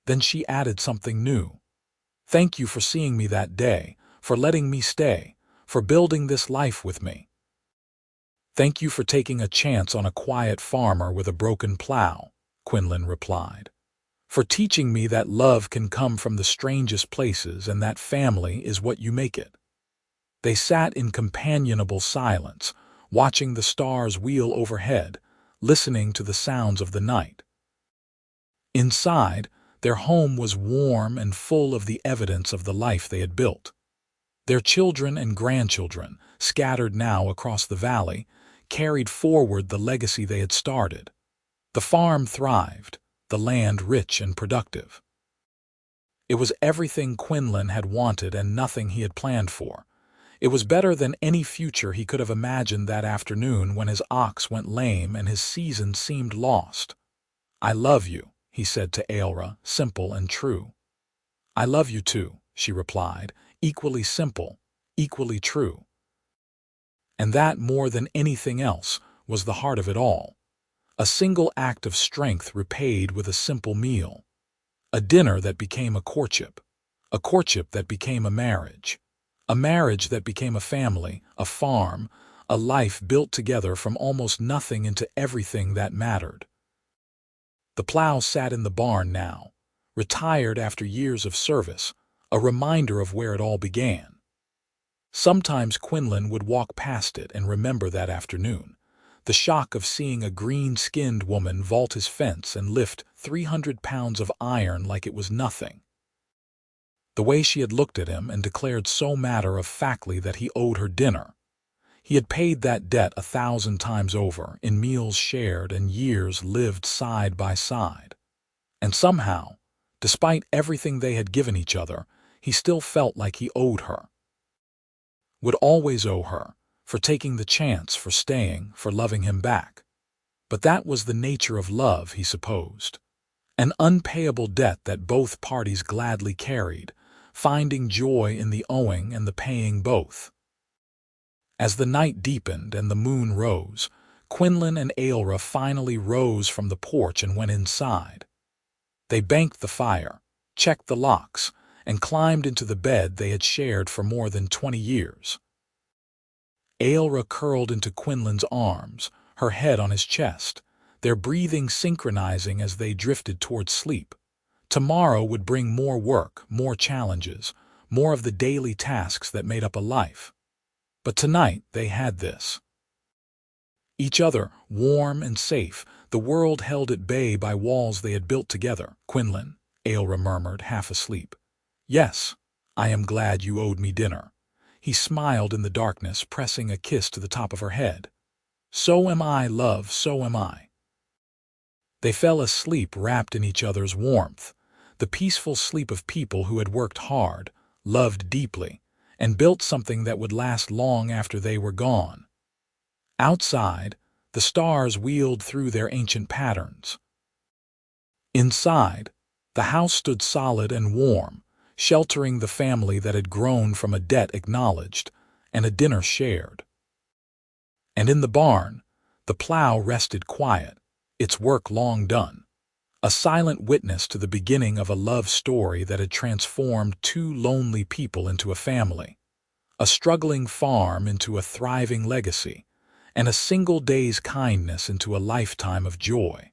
Then she added something new. "Thank you for seeing me that day, for letting me stay, for building this life with me. Thank you for taking a chance on a quiet farmer with a broken plow," Quinlan replied. "For teaching me that love can come from the strangest places and that family is what you make it." They sat in companionable silence, watching the stars wheel overhead, listening to the sounds of the night. Inside, their home was warm and full of the evidence of the life they had built. Their children and grandchildren, scattered now across the valley, carried forward the legacy they had started. The farm thrived, the land rich and productive. It was everything Quinlan had wanted and nothing he had planned for. It was better than any future he could have imagined that afternoon when his ox went lame and his season seemed lost. "I love you," he said to Aelra, simple and true. "I love you too," she replied, equally simple, equally true. And that, more than anything else, was the heart of it all. A single act of strength repaid with a simple meal. A dinner that became a courtship that became a marriage that became a family, a farm, a life built together from almost nothing into everything that mattered. The plow sat in the barn now, retired after years of service, a reminder of where it all began. Sometimes Quinlan would walk past it and remember that afternoon, the shock of seeing a green-skinned woman vault his fence and lift 300 pounds of iron like it was nothing. The way she had looked at him and declared so matter-of-factly that he owed her dinner. He had paid that debt 1,000 times over, in meals shared and years lived side by side. And somehow, despite everything they had given each other, he still felt like he owed her. Would always owe her, for taking the chance, for staying, for loving him back. But that was the nature of love, he supposed. An unpayable debt that both parties gladly carried, finding joy in the owing and the paying both. As the night deepened and the moon rose, Quinlan and Aelra finally rose from the porch and went inside. They banked the fire, checked the locks, and climbed into the bed they had shared for more than 20 years. Ailra curled into Quinlan's arms, her head on his chest, their breathing synchronizing as they drifted toward sleep. Tomorrow would bring more work, more challenges, more of the daily tasks that made up a life. But tonight they had this. Each other, warm and safe, the world held at bay by walls they had built together. "Quinlan," Ailra murmured, half asleep. "Yes, I am glad you owed me dinner." He smiled in the darkness, pressing a kiss to the top of her head. "So am I, love, so am I." They fell asleep wrapped in each other's warmth, the peaceful sleep of people who had worked hard, loved deeply, and built something that would last long after they were gone. Outside, the stars wheeled through their ancient patterns. Inside, the house stood solid and warm, sheltering the family that had grown from a debt acknowledged and a dinner shared. And in the barn, the plow rested quiet, its work long done, a silent witness to the beginning of a love story that had transformed two lonely people into a family, a struggling farm into a thriving legacy, and a single day's kindness into a lifetime of joy.